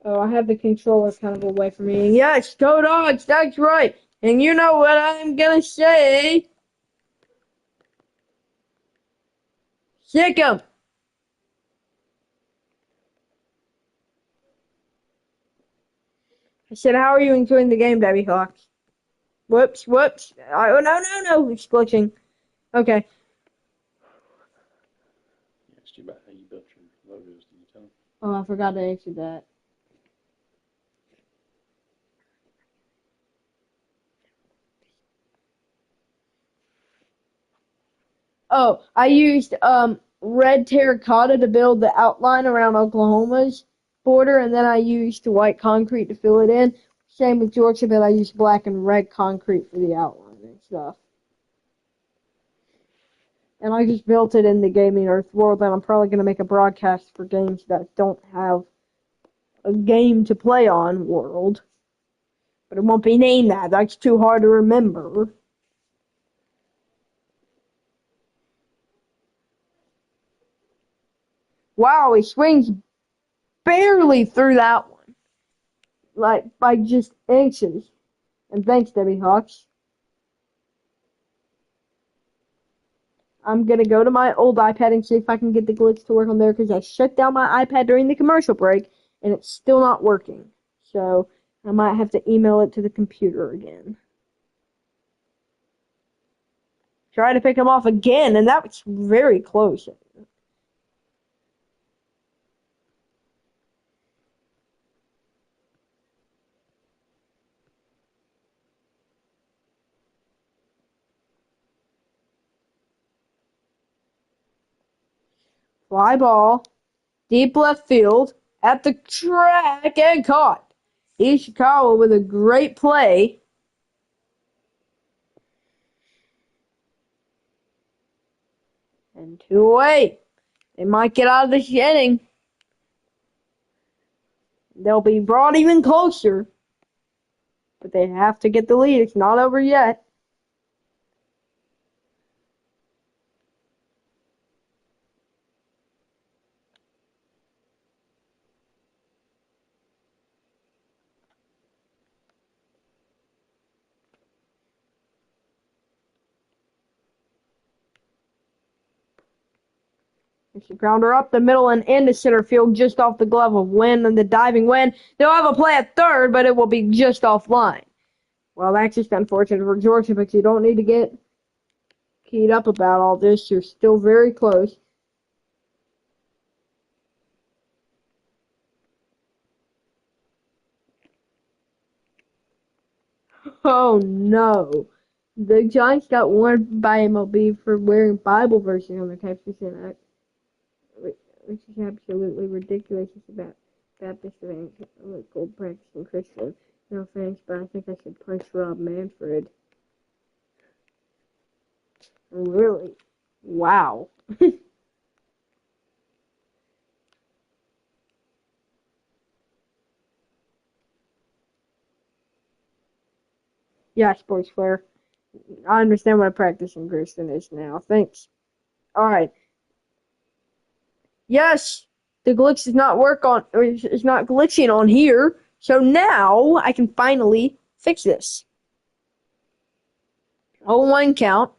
Oh, I have the controller kind of away from me. Yes, go Dogs, that's right. And you know what I'm gonna say? Sick 'em. I said, how are you enjoying the game, Debbie Hawks? Whoops, whoops. Oh, no, it's glitching. Okay. He asked you about how you built your logos. Did you tell him? Oh, I forgot to answer that. Oh, I used red terracotta to build the outline around Oklahoma's border, and then I used white concrete to fill it in. Same with Georgia, but I used black and red concrete for the outline and stuff. And I just built it in the Gaming Earth world, and I'm probably going to make a broadcast for games that don't have a game to play on world. But it won't be named that. That's too hard to remember. Wow, he swings barely through that one. Like, by just inches. And thanks, Debbie Hawks. I'm going to go to my old iPad and see if I can get the glitch to work on there, because I shut down my iPad during the commercial break, and it's still not working. So, I might have to email it to the computer again. Try to pick him off again, and that was very close. Fly ball, deep left field, at the track, and caught. Ishikawa with a great play. And 2 away. They might get out of this inning. They'll be brought even closer. But they have to get the lead. It's not over yet. It's a grounder up the middle and into center field just off the glove of Wynn and the diving Wynn. They'll have a play at third, but it will be just offline. Well, that's just unfortunate for Georgia, but you don't need to get keyed up about all this. You're still very close. Oh no. The Giants got warned by MLB for wearing Bible verses on their caps, which is absolutely ridiculous. It's about Baptist evangelical practicing Christian. No thanks, but I think I should punch Rob Manfred. Really? Wow. Yeah, sports player. I understand what a practicing Kristen is now. Thanks. Alright. Yes, the glitch does not work on, or it's not glitching on here. So now I can finally fix this. 0-1 count.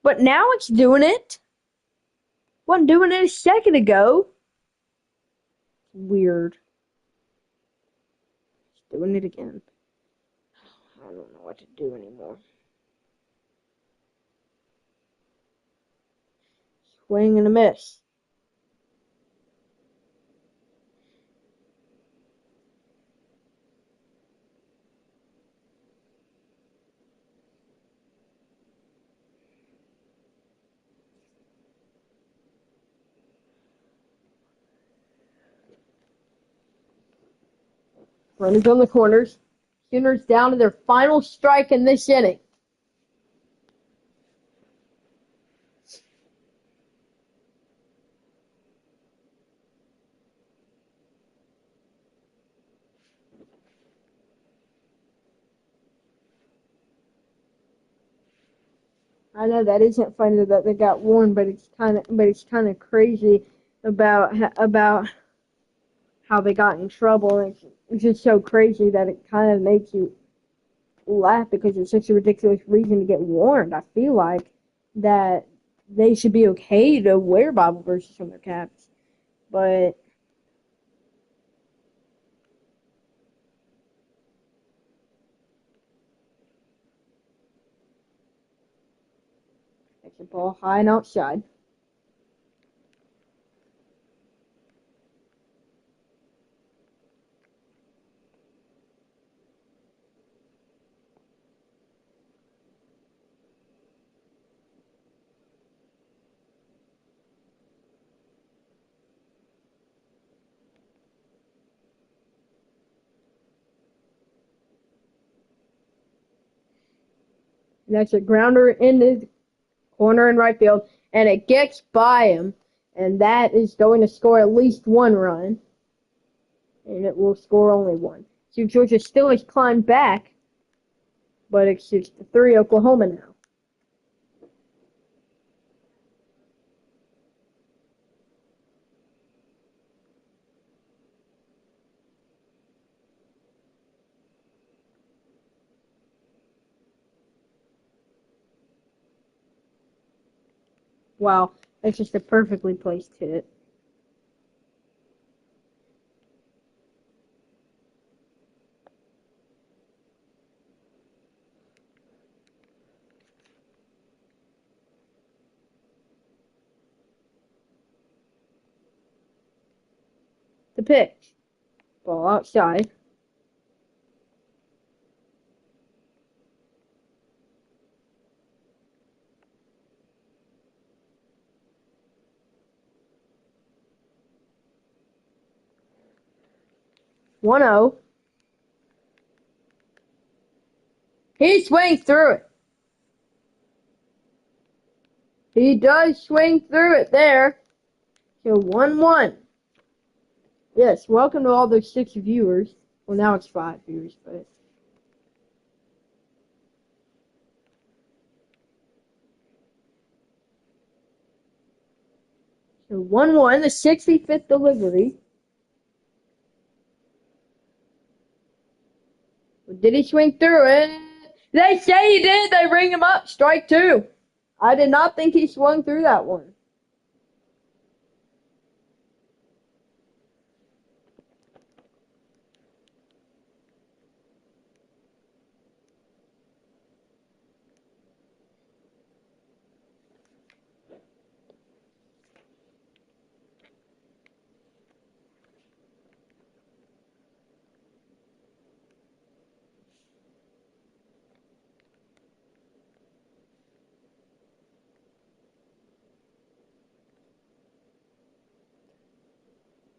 But now it's doing it. Wasn't doing it a second ago. Weird. It's doing it again. I don't know what to do anymore. Swing and a miss. Runners on the corners. Sooners down to their final strike in this inning. I know that isn't funny that they got warned, but it's kind of crazy about how they got in trouble. And it's just so crazy that it kind of makes you laugh because it's such a ridiculous reason to get warned. I feel like that they should be okay to wear Bible verses on their caps, but it's a ball high and outside. And that's a grounder in the corner in right field, and it gets by him, and that is going to score at least one run, and it will score only one. So Georgia still has climbed back, but it's just 3 Oklahoma now. Wow, that's just a perfectly placed hit. The pitch. Ball outside. One zero. He swings through it. He does swing through it there. So 1-1. Yes, welcome to all those 6 viewers. Well, now it's 5 viewers, but so 1-1, the 65th delivery. Did he swing through it? They say he did. They ring him up. Strike 2. I did not think he swung through that one.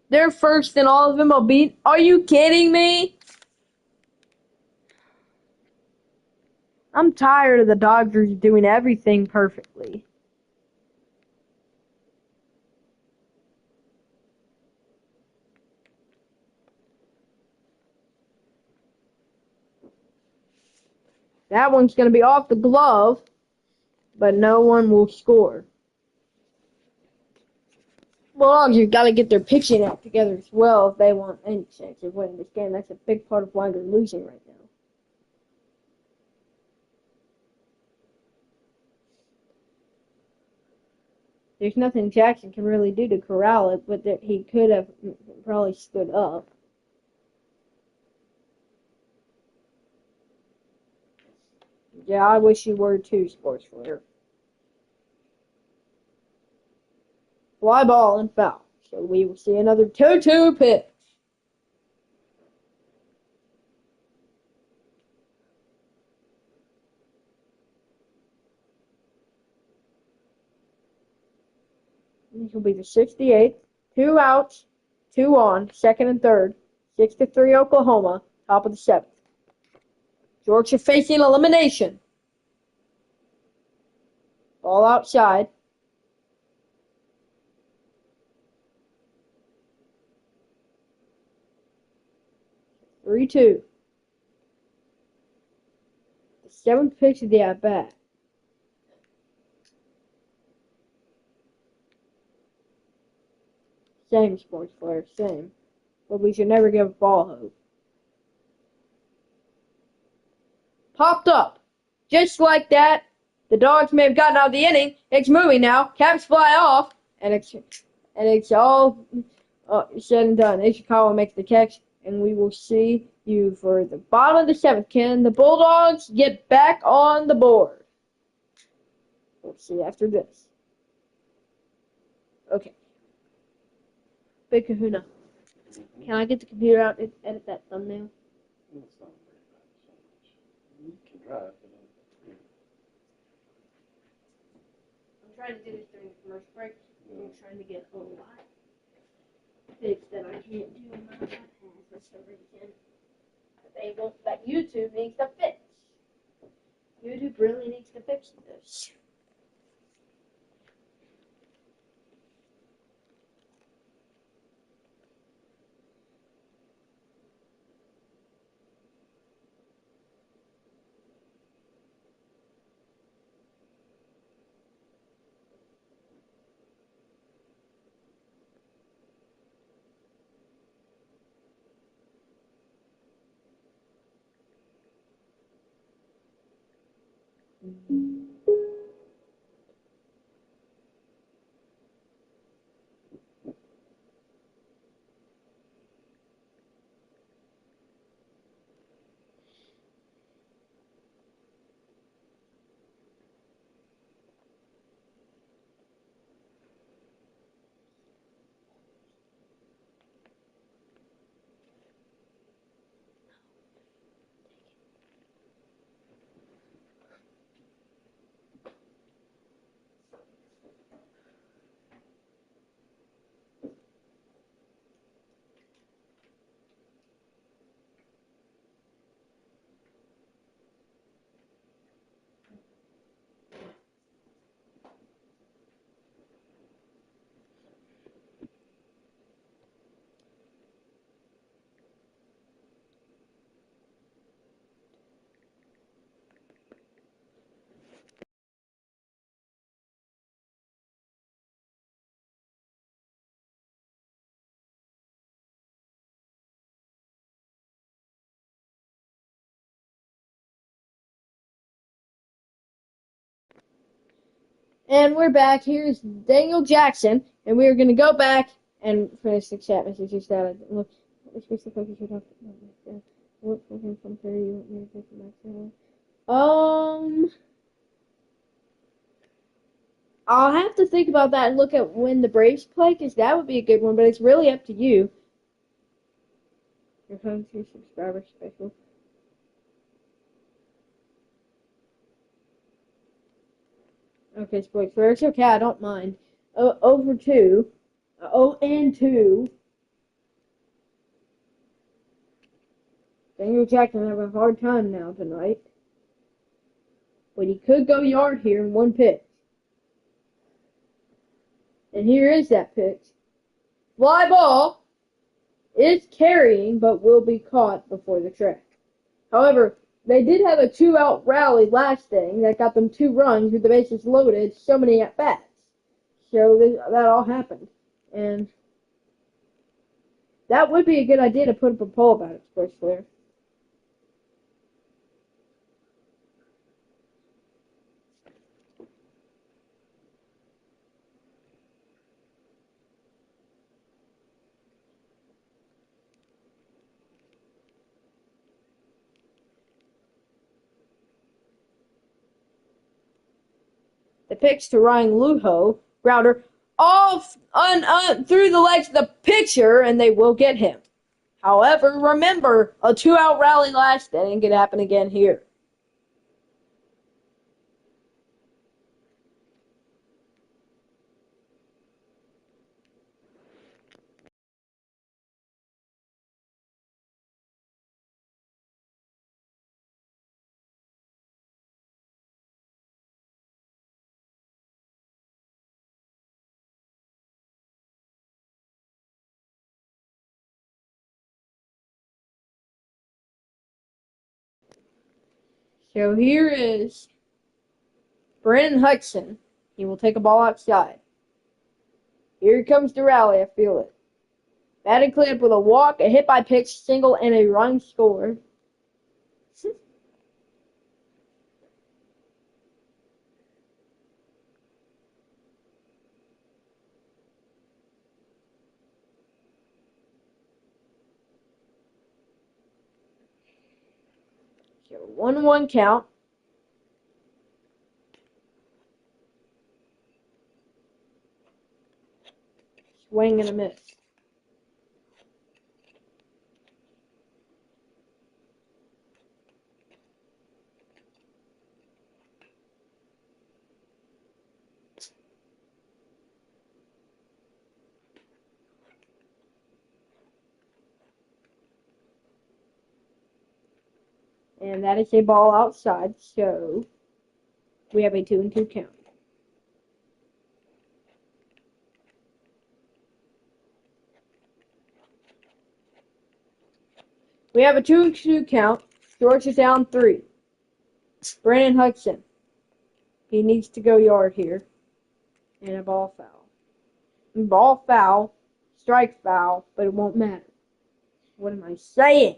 They're first in all of MLB. Are you kidding me? I'm tired of the Dodgers doing everything perfectly. That one's going to be off the glove, but no one will score. Bulldogs have got to get their pitching act together as well if they want any chance of winning this game. That's a big part of why they're losing right now. There's nothing Jackson can really do to corral it, but he could have probably stood up. Yeah, I wish you were too, Sports Flare. Fly ball and foul. So we will see another 2-2 pitch. This will be the 68th. 2 outs, 2 on, second and third. 6-3 Oklahoma, top of the 7th. Georgia facing elimination. Ball outside. 3-2. The 7th pitch of the at-bat. Same, Sports Flare, same. But we should never give ball hope. Popped up. Just like that. The Dogs may have gotten out of the inning. It's moving now. Caps fly off. And it's all said and done. Ishikawa makes the catch. And we will see you for the bottom of the 7th. Can the Bulldogs get back on the board? We'll see after this. Okay. Big Kahuna. Can I get the computer out and edit that thumbnail? It's not very bad so much. You can try it, but I'm trying to do this during the commercial break. I'm trying to get a lot of things that I can't do on my iPad for some reason. They won't, but YouTube needs to fix. YouTube really needs to fix this. And we're back. Here's Daniel Jackson, and we are going to go back and finish the chat messages that look. What from Perry you want me to take the I'll have to think about that and look at when the Braves play, because that would be a good one, but it's really up to you. Your home to subscriber special. Okay, Sports Flare. It's okay, I don't mind. Over 2. 0-2. Daniel Jackson having a hard time now tonight. but he could go yard here in one pitch. And here is that pitch. Fly ball is carrying, but will be caught before the track. However, they did have a 2-out rally last inning that got them 2 runs with the bases loaded, so many at bats. So that all happened. And that would be a good idea to put up a poll about it, Sports Player. The pitch to Ryan Lujo, grounder off through the legs of the pitcher, and they will get him. However, remember, a 2-out rally last inning could happen again here. So here is Brandon Hudson. He will take a ball outside. Here comes the rally. I feel it. Batted cleanup with a walk, a hit by pitch, single, and a run scored. So 1-1 count. Swing and a miss. And that is a ball outside, so we have a 2-2 count. We have a 2-2 count. George is down 3. Brandon Hudson. He needs to go yard here. And a ball foul. Ball foul. Strike foul. But it won't matter. What am I saying?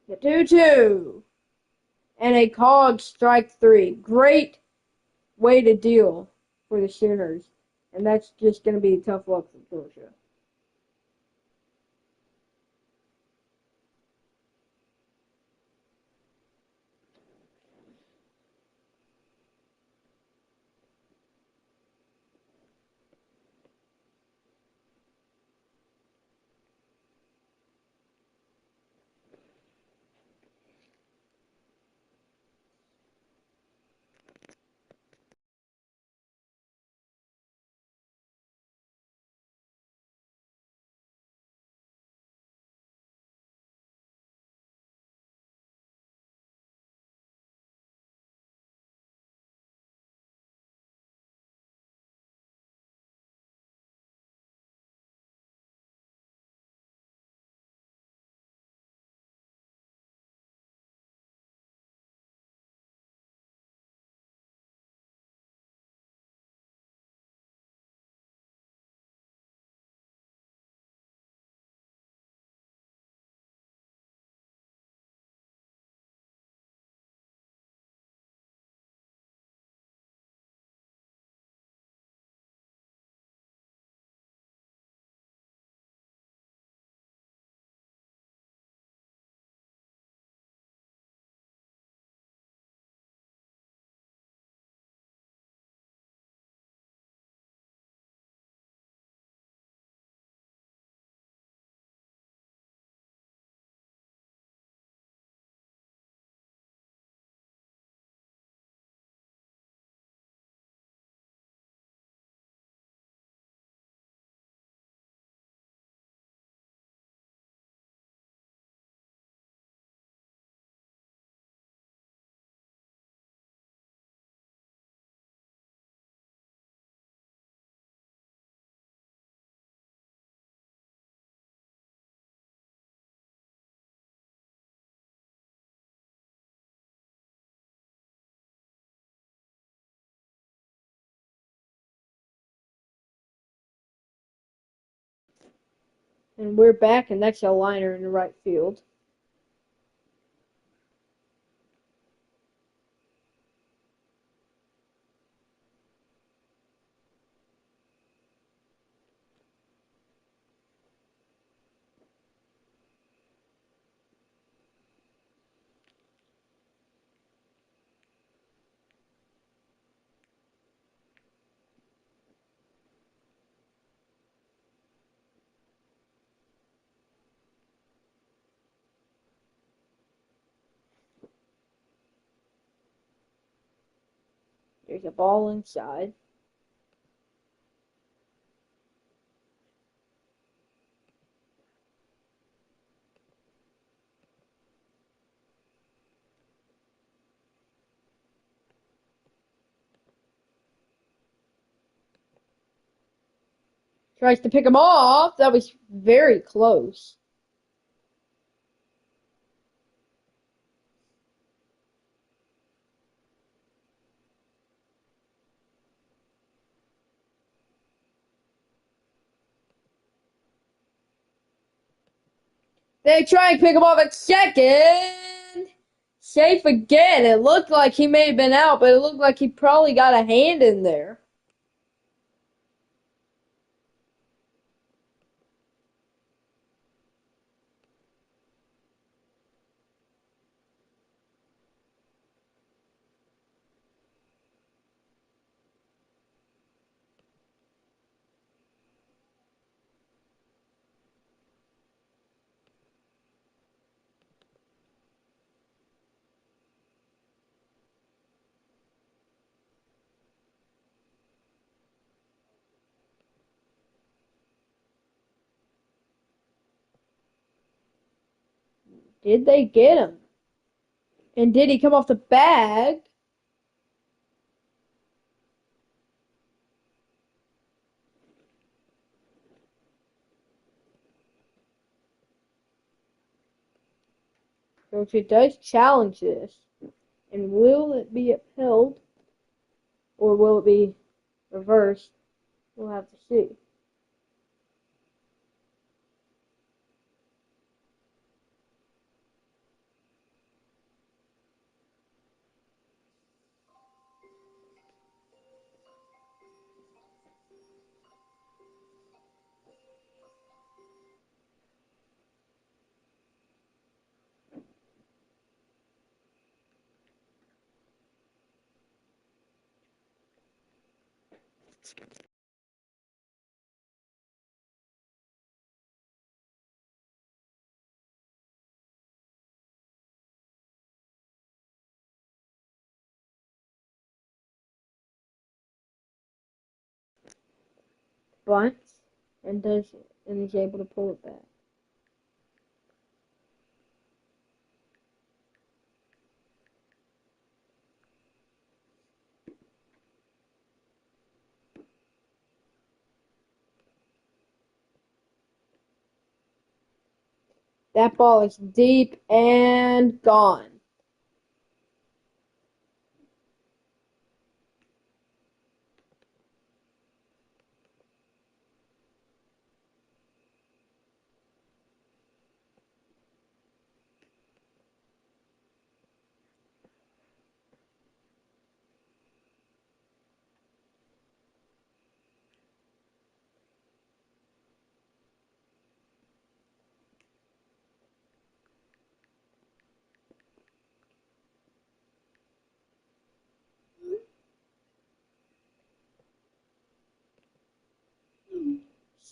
The 2-2. And a called strike 3. Great way to deal for the Sooners. And that's just going to be tough luck for Georgia. And we're back, and that's a liner in the right field. There's a ball inside. Tries to pick him off. That was very close. They try and pick him off at second. Safe again. It looked like he may have been out, but it looked like he probably got a hand in there. Did they get him? And did he come off the bag? Coach, it does challenge this. And will it be upheld? Or will it be reversed? We'll have to see. Bunts and is able to pull it back. That ball is deep and gone.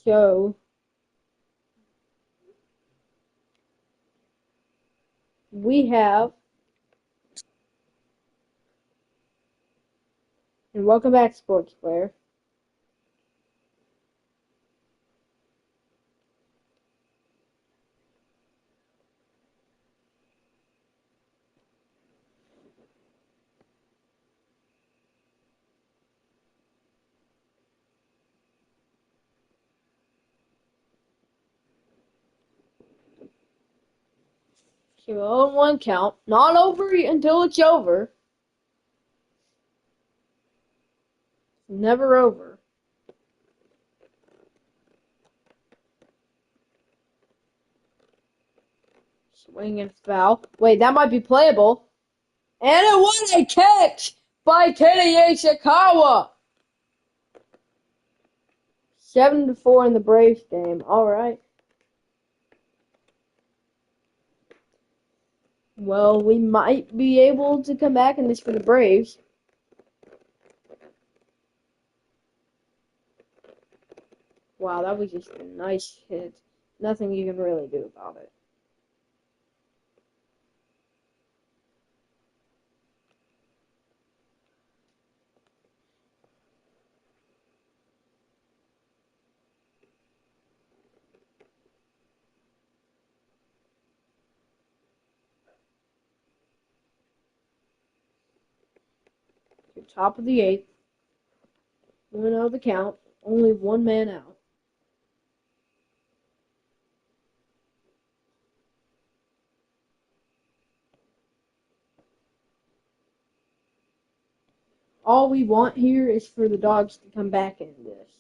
So we have, and welcome back, sports player. So 0-1 count. Not over until it's over. Never over. Wing and foul. Wait, that might be playable. And it was a catch by Kenny Ishikawa. 7-4 in the Braves game. All right. Well, we might be able to come back in this for the Braves. Wow, that was just a nice hit. Nothing you can really do about it. Top of the eighth. 1-0 the count. Only one man out. All we want here is for the Dogs to come back in this.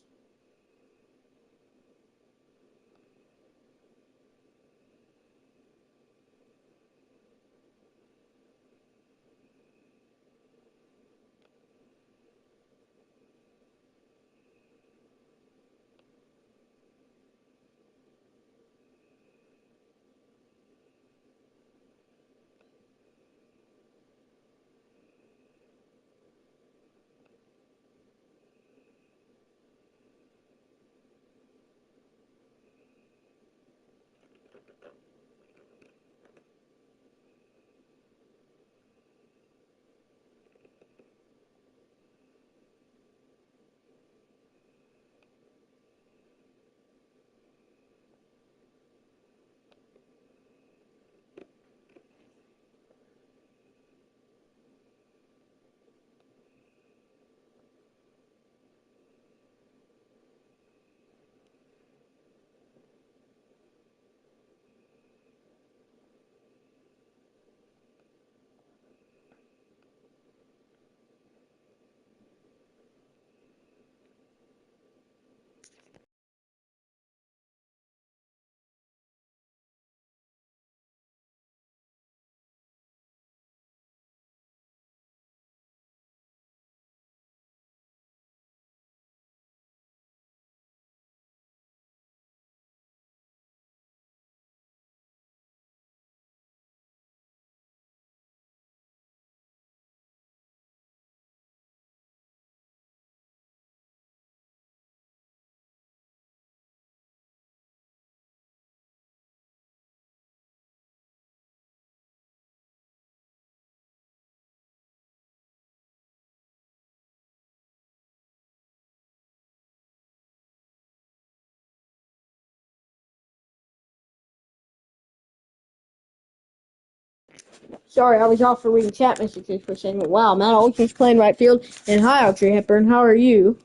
Sorry, I was off for reading chat messages for saying, wow, Matt Olson's playing right field. And hi, Audrey Hepburn, how are you?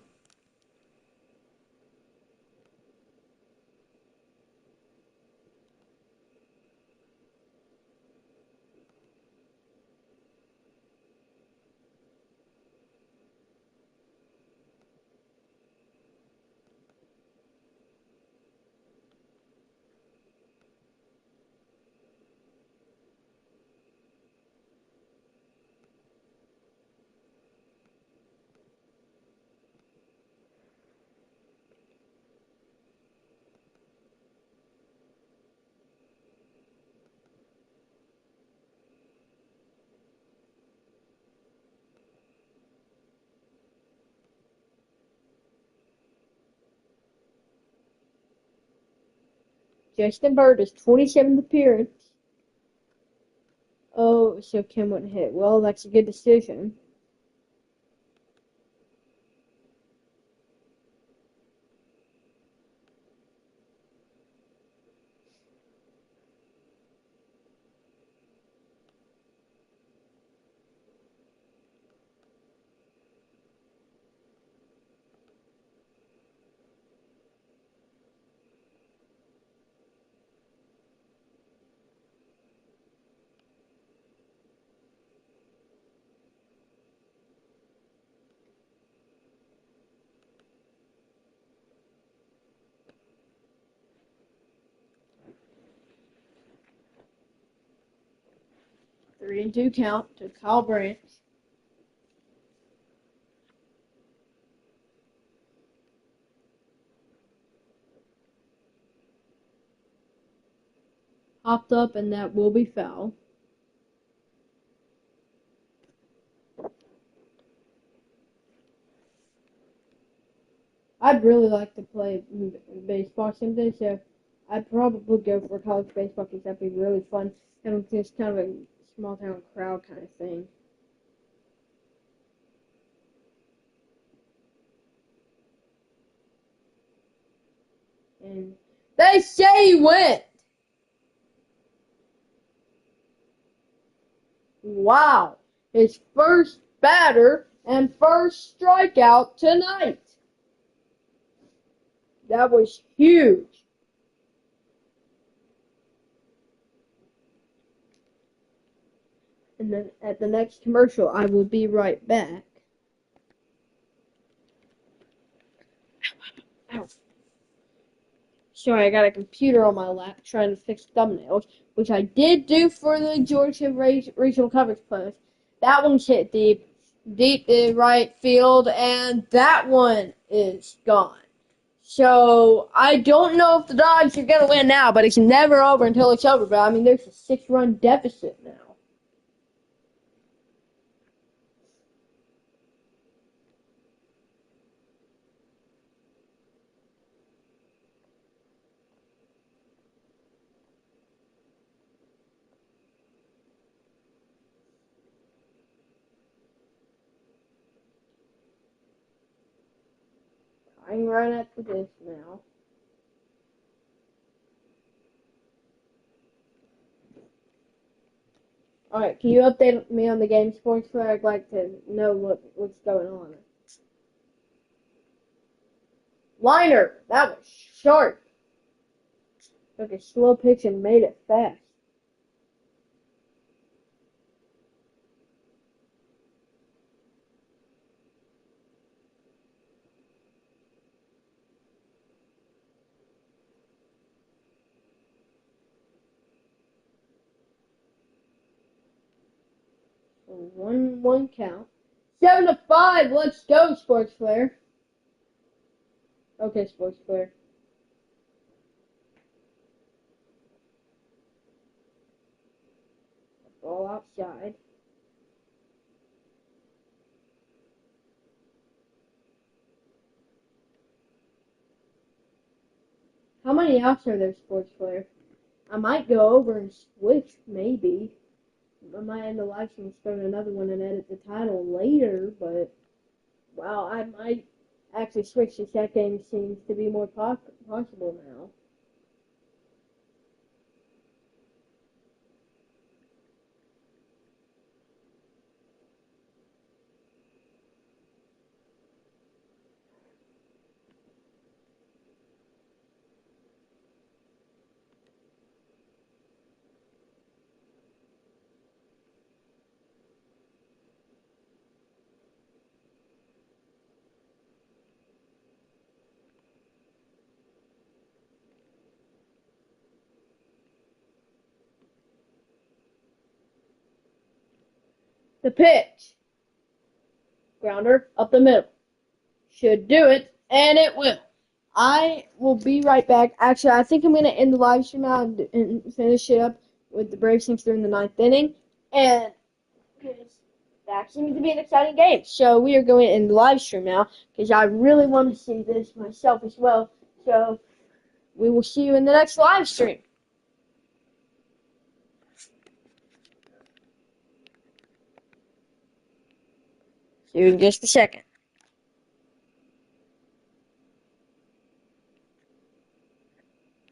Justin Bird, his 27th appearance. Oh, so Kim wouldn't hit. Well, that's a good decision. 3-2 count to Kyle Branch. Hopped up, and that will be foul. I'd really like to play baseball someday, so I'd probably go for college baseball because that'd be really fun. And just kind of a small town crowd kind of thing. And they say he went. Wow. His first batter and first strikeout tonight. That was huge. And then at the next commercial, I will be right back. Ow. Sorry, I got a computer on my lap trying to fix thumbnails, which I did do for the Georgia regional coverage post. That one's hit deep to right field, and that one is gone. So I don't know if the Dogs are going to win now, but it's never over until it's over. But I mean, there's a 6-run deficit now. Tying right after this now. Alright, can you update me on the game, Sports Player? I'd like to know what's going on. Liner! That was sharp. Took a slow pitch and made it fast. So 1-1 count. 7-5. Let's go, Sports Player. Okay, Sports Player. Ball outside. How many outs are there, Sports Player? I might go over and switch, maybe. I might end the live stream and start another one and edit the title later, but wow, I might actually switch since that game seems to be more possible now. The pitch. Grounder up the middle. Should do it, and it will. I will be right back. Actually, I think I'm going to end the live stream now and finish it up with the Braves since they're in the 9th inning. And that seems to be an exciting game. So we are going to end the live stream now because I really want to see this myself as well. So we will see you in the next live stream. See you in just a second.